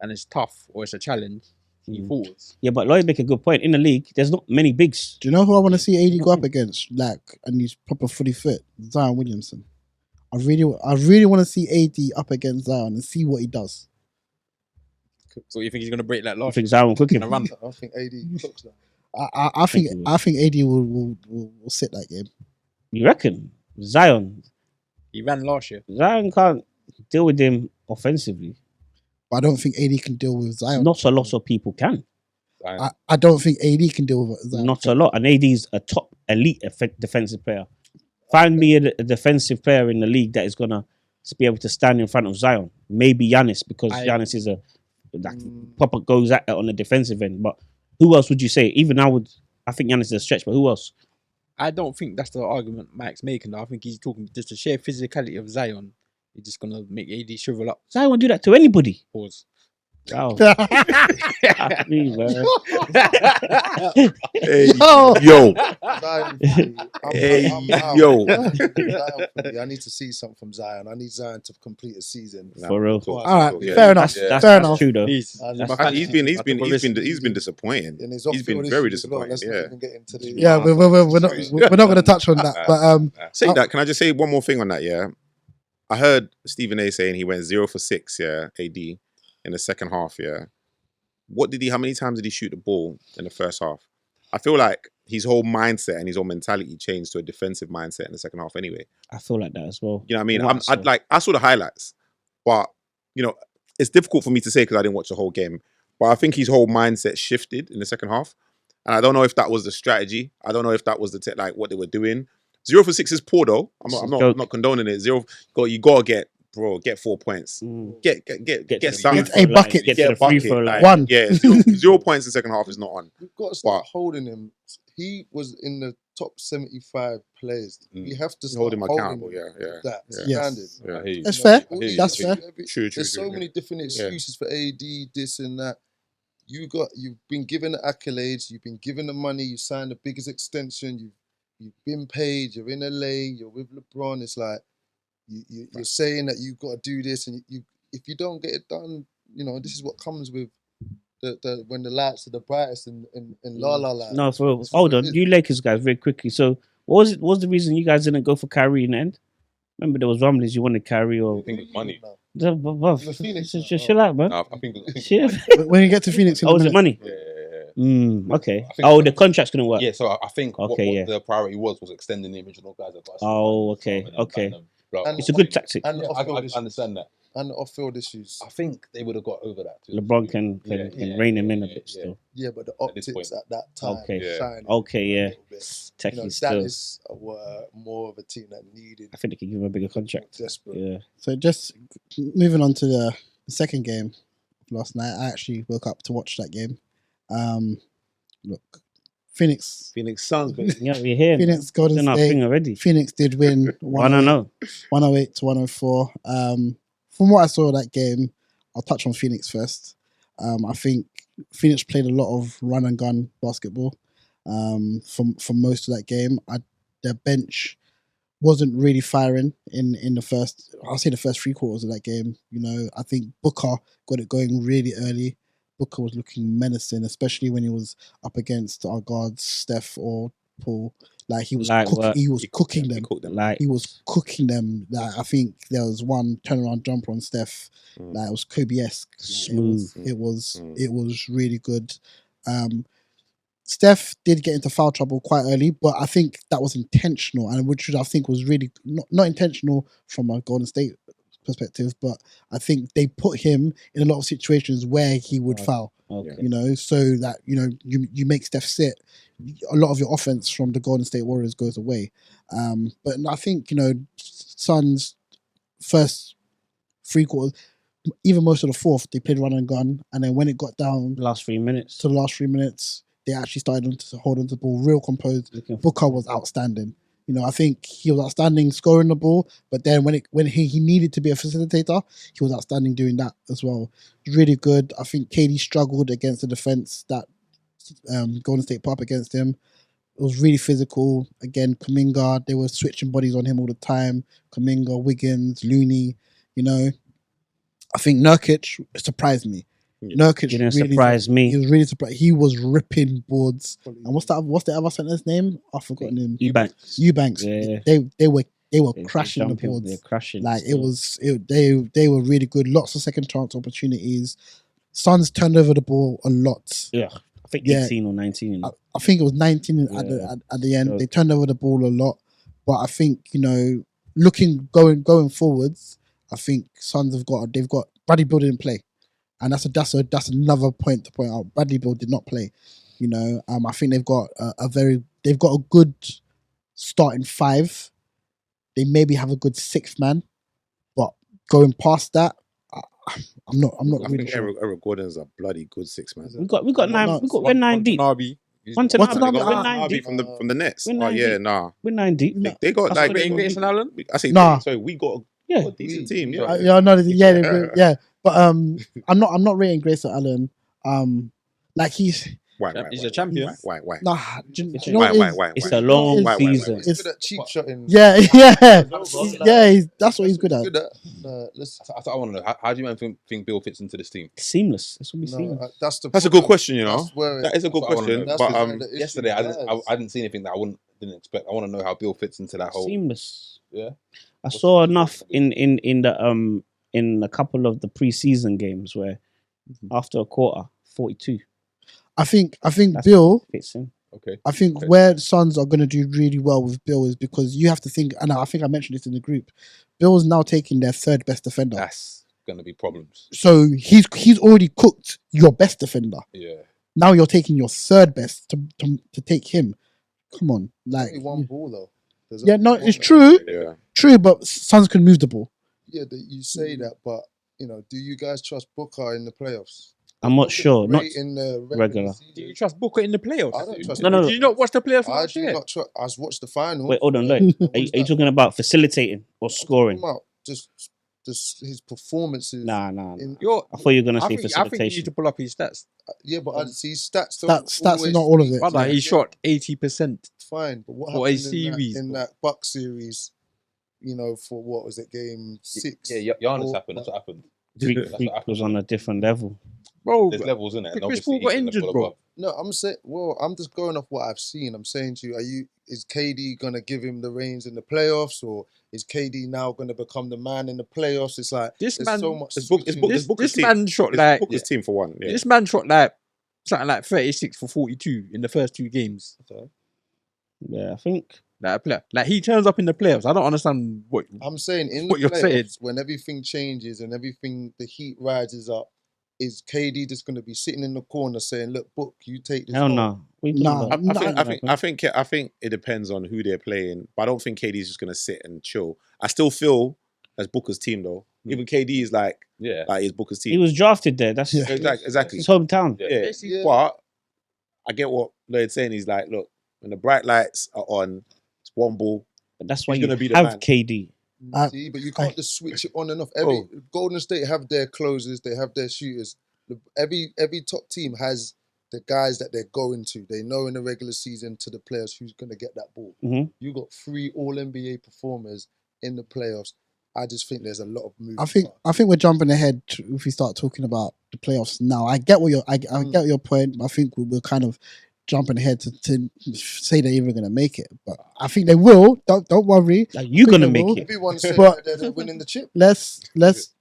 and it's tough or it's a challenge. He falls. Yeah, but Lloyd make a good point. In the league, there's not many bigs. Do you know who I want to see AD go up against? Like, and he's proper fully fit. Zion Williamson. I really want to see AD up against Zion and see what he does. So you think he's gonna break that I last? think Zion will cook him. Gonna run. I think AD cooks that. I think AD will sit that game. You reckon? Zion He ran last year. can't deal with him offensively. But I don't think AD can deal with Zion. Not a lot of people can. I don't think AD can deal with it. Not a lot. And AD's a top elite defensive player. Find me a defensive player in the league that is gonna be able to stand in front of Zion. Maybe Giannis, because Giannis is a proper goes at it on the defensive end. But who else would you say? Even I think Giannis is a stretch, but who else? I don't think that's the argument Mike's making. Though. I think he's talking just the sheer physicality of Zion. He's just gonna make AD shrivel up. Zion would do that to anybody. Pause. Wow. Me, man. Hey, Yo. yo, Zion, Hey, out. yo. Zion for me. I need to see something from Zion. I need Zion to complete a season. For real. Talk, All right, talk, yeah. fair enough. That's Fair that's enough. true though. He's He's been disappointing. And his He's been off-field very issues as well. disappointing. Let's not Yeah. even get into the Yeah, we're not going to touch on that. But Say that. Can I just say one more thing on that? Yeah, I heard Stephen A saying he went 0 for 6. Yeah, AD in the second half. Yeah, how many times did he shoot the ball in the first half? I feel like his whole mindset and his whole mentality changed to a defensive mindset in the second half. Anyway, I feel like that as well. you know what I mean? What, so? I saw the highlights, but it's difficult for me to say because I didn't watch the whole game. But I think his whole mindset shifted in the second half, and I don't know if that was the strategy. I don't know if that was the what they were doing. 0 for 6 is poor though. I'm not condoning it. You gotta get 4 points. Get some a bucket. Get to the free throw line. One. Yeah, 0 points in the second half is not on. We've got to start holding him. He was in the top 75 players. We have to start Hold him holding accountable. him Yeah. that Yes. standard. Yeah. That's fair. All these That's things, fair. True. There's so many different excuses for AD, this and that. You've been given the accolades, you've been given the money, you signed the biggest extension, you've been paid, you're in LA, you're with LeBron. It's like you're saying that you've got to do this, and if you don't get it done, this is what comes with the when the lights are the brightest in La La Land. No, for real. Hold on, you Lakers guys, very quickly. So, what was the reason you guys didn't go for Kyrie in the end? Remember, there was rumblings you wanted Kyrie or. I think it's money. The Phoenix, Just chill out, man. No, I think Chill. When you get to Phoenix, in a Oh, was it minute. money? Yeah. Okay. I think- Oh, the contract's gonna work. Yeah, so I think what Okay, the priority was extending the original guys. Oh, okay, rather than okay. letting them blow And It's a good tactic. and Yeah, off-field I issues. understand that. And the off-field issues. I think they would have got over that. Too. LeBron can rein him in a bit yeah. still. Yeah, but the At this optics point. at that time Okay. Yeah. shining Okay, a yeah. little bit. Techie still. Dallas were more of a team that needed I think they could give him a bigger contract. desperate. Yeah. So just moving on to the second game last night. I actually woke up to watch that game. Look, Phoenix Suns, baby. Yeah, we're here. Phoenix Golden Done our State. thing already. Phoenix did win 1-0. 108 to 104. From what I saw of that game, I'll touch on Phoenix first. I think Phoenix played a lot of run and gun basketball for most of that game. Their bench wasn't really firing in the first, I'll say the first 3 quarters of that game. I think Booker got it going really early. Booker was looking menacing, especially when he was up against our guards, Steph or Paul. Like he was cooking them. He was cooking them. Like I think there was one turnaround jumper on Steph. Like it was Kobe-esque. Smooth. It was really good. Steph did get into foul trouble quite early, but I think that was intentional, and which I think was really not intentional from a Golden State perspective, but I think they put him in a lot of situations where he would foul. Okay. So that you make Steph sit. A lot of your offense from the Golden State Warriors goes away. But I think Suns first 3 quarters, even most of the fourth, they played run and gun, and then when it got down Last 3 minutes. to the last 3 minutes, they actually started to hold on to the ball real composed. Booker was outstanding. I think he was outstanding scoring the ball, but then when he needed to be a facilitator, he was outstanding doing that as well. Really good. I think KD struggled against the defense that Golden State put up against him. It was really physical. Again, Kuminga, they were switching bodies on him all the time. Kuminga, Wiggins, Looney, I think Nurkic surprised me. Nurkic Didn't really surprise me. He was really surprised. He was ripping boards. And what's the other center's name? I've forgotten him. Eubanks. Yeah. They were They're crashing the jumping, boards. They're crashing. Like still. they were really good. Lots of second chance opportunities. Suns turned over the ball a lot. Yeah. I think Yeah. 18 or 19. I think it was 19 Yeah. at the end. So- They turned over the ball a lot. But I think, going forwards, I think Suns they've got bodybuilding in play. and that's another point to point out. Bradley Beal did not play. You know, I think they've got a good starting five. They maybe have a good sixth man, but going past that, I'm not I really think sure. Eric Gordon's a bloody good six man. We got nine. no, We're nine deep. Watanabe. Watanabe, Watanabe, we're nine deep. from the Nets. We're Oh nine yeah, deep. nah. We're nine deep. No. They got That's like rating greatest in Ireland. I say Nah. so we got Yeah. a decent team. Yeah. Yeah, Yeah. But I'm not rating Grayson Allen. Like he's He's a champion. Why? nah. Do you know what it is? It's a long Why? season. He's good at cheap shotting. Yeah. That's what he's good at. Good at. I want to know how do you man think Bill fits into this team? Seamless. It's gonna be No, seamless. that's the. That's a problem. good question. You know, That's where that is a good That's what I wanna question. know. But That's the issue Yesterday I lies. didn't see anything that I didn't expect. I want to know how Bill fits into that whole. Seamless. Yeah. I saw enough in a couple of the preseason games where after a quarter, 42 I think That's- Bill. fits in. Okay. I think Okay. where Suns are going to do really well with Bill is because you have to think, and I think I mentioned this in the group. Bill is now taking their third best defender, That's gonna be problems. so he's already cooked your best defender. Yeah. Now you're taking your third best to take him. Come on, like Only one ball though. There's yeah, only no, one it's there. true, yeah, true, but Suns can move the ball. Yeah, you say that, but do you guys trust Booker in the playoffs? I'm not Booker's sure. Not great in the regular. season. Do you trust Booker in the playoffs? I don't trust No, no, Did you not watch the playoffs I last do year? not trust. I watched the final. Wait, hold on, look. Are you talking about facilitating or scoring? Just his performances. Nah. You're, I thought you were gonna I say think you need facilitation. to pull up his stats. Yeah, but I see stats. Stats are not all of it. Brother, Yeah. he shot 80%. Fine, but what For a happened series, in bro. that Buck series? For what was it, game 6? Yeah. Giannis Or- happened. That's what happened. Greek That's was on a different level. Bro, There's levels in it. Chris Paul got injured, bro. No, I'm saying. Well, I'm just going off what I've seen. I'm saying to you, is KD gonna give him the reins in the playoffs, or is KD now gonna become the man in the playoffs? It's like This there's man- so much. It's Booker's This team. man shot It's like Booker's team for one. Yeah. this man shot like something like 36 for 42 in the first two games. Yeah, I think Like he turns up in the playoffs. I don't understand what. I'm saying in What the you're playoffs, saying. when everything changes and the heat rises up, is KD just going to be sitting in the corner saying, "Look, Book, you take this"? hell home." no. Nah. I think it depends on who they're playing, but I don't think KD's just gonna sit and chill. I still feel as Booker's team though. Even KD is like his Booker's team. He was drafted there. That's Yeah. Exactly. his hometown. Yeah. Yeah. But I get what Lloyd's saying. He's like, look, when the bright lights are on, it's one ball. But that's why He's you gonna be the have man. KD. See, but you can't just switch it on and off. Golden State have their closers, they have their shooters. Every top team has the guys that they're going to. They know in the regular season to the playoffs who's going to get that ball. Mhm. You got 3 All NBA performers in the playoffs. I just think there's a lot of movement. I think we're jumping ahead if we start talking about the playoffs now. I get what I get your point, but I think we're kind of jumping ahead to say they're even going to make it. But I think they will. Don't worry. Like, you're gonna make it. Everyone said But- that they're winning the chip. Let's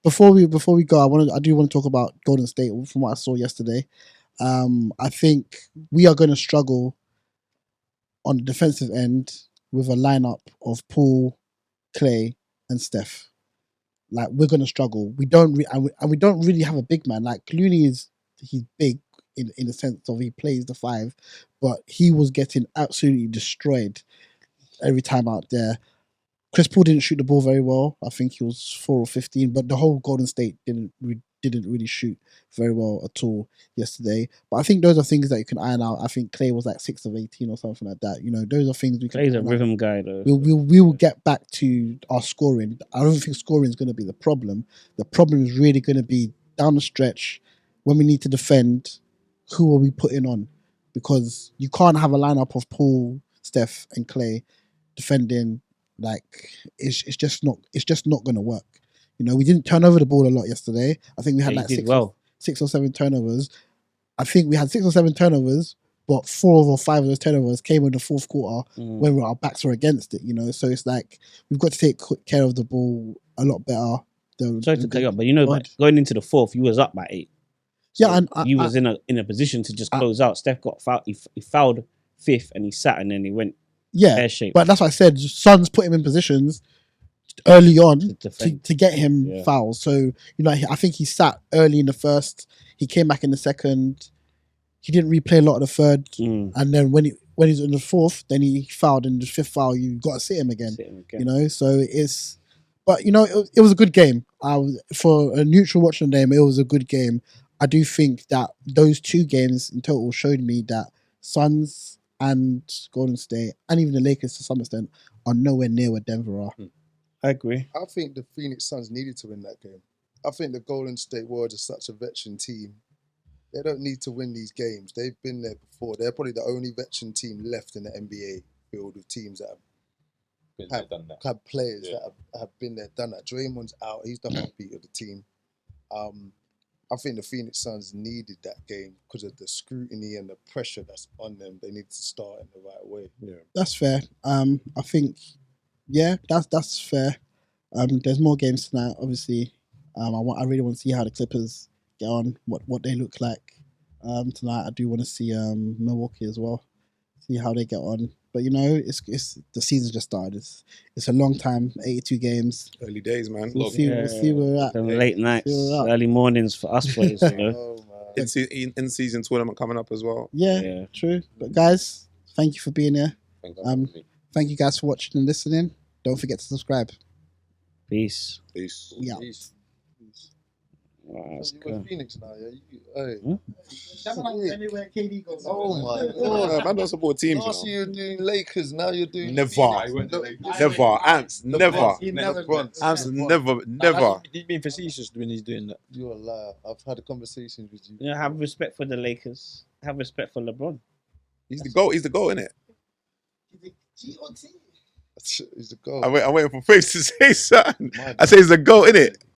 before we go. I do want to talk about Golden State from what I saw yesterday. I think we are going to struggle on the defensive end with a lineup of Paul, Clay, and Steph. Like we're going to struggle. We don't really have a big man. Like Clooney he's big in the sense of he plays the 5, but he was getting absolutely destroyed every time out there. Chris Paul didn't shoot the ball very well. I think he was 4 or 15, but the whole Golden State didn't really shoot very well at all yesterday. But I think those are things that you can iron out. I think Clay was like 6 of 18 or something like that. Those are things we can. Clay's a iron out. rhythm guy though. We will get back to our scoring. I don't think scoring is going to be the problem. The problem is really going to be down the stretch when we need to defend. Who are we putting on? Because you can't have a lineup of Paul, Steph, and Clay defending. Like it's just not going to work. We didn't turn over the ball a lot yesterday. I think we had Yeah, like he did 6 or 7 turnovers. I think we had 6 or 7 turnovers, but 4 or 5 of those turnovers came in the fourth quarter when our backs were against it. So it's like we've got to take care of the ball a lot better. Sorry to cut you up, but but going into the fourth, you was up by 8. Yeah, and you was in a position to just close out. Steph got fouled. He fouled 5th, and he sat, and then he went yeah. pear shaped. But that's what I said. Suns put him in positions early on To defend. to get him Yeah. fouls. So, you know, I think he sat early in the first. He came back in the second. He didn't replay a lot of the third. And then when he's in the fourth, then he fouled. In the fifth foul, you got to sit him again. You know, so it's. But, you know, it was a good game. For a neutral watching game, it was a good game. I do think that those two games in total showed me that Suns and Golden State, and even the Lakers to some extent, are nowhere near where Denver are. I agree. I think the Phoenix Suns needed to win that game. I think the Golden State Warriors are such a veteran team. They don't need to win these games. They've been there before. They're probably the only veteran team left in the NBA field of teams that have players that have been there, done that. Draymond's out. He's the heartbeat of the team. I think the Phoenix Suns needed that game because of the scrutiny and the pressure that's on them. They need to start in the right way. Yeah. That's fair. I think, yeah, that's fair. There's more games tonight, obviously. I really want to see how the Clippers get on, what they look like tonight. I do want to see Milwaukee as well, see how they get on. But, you know, it's the season just started. It's a long time, 82 games. Early days, man. We'll see where we're at. Them late nights, we're at. early mornings for us boys, you know. Oh, man. In season tournament coming up as well. Yeah, true. But guys, thank you for being here. Thank you guys for watching and listening. Don't forget to subscribe. Peace. Peace. We out. Wow, that's You good. with Phoenix now, yeah? Hey. Anywhere KD goes. Oh, my God. Man don't support teams, you Last know. year you were doing Lakers, now you're doing Never. Phoenix. Never. Ants. Never. LeBron. Ants. Never. He's being facetious when he's doing that. You're a liar. I've had conversations with you. You know, have respect for the Lakers. Have respect for LeBron. He's the goal. He's the goal, innit? He's a goal. I'm waiting for Face to say something. My I say he's the goal, innit?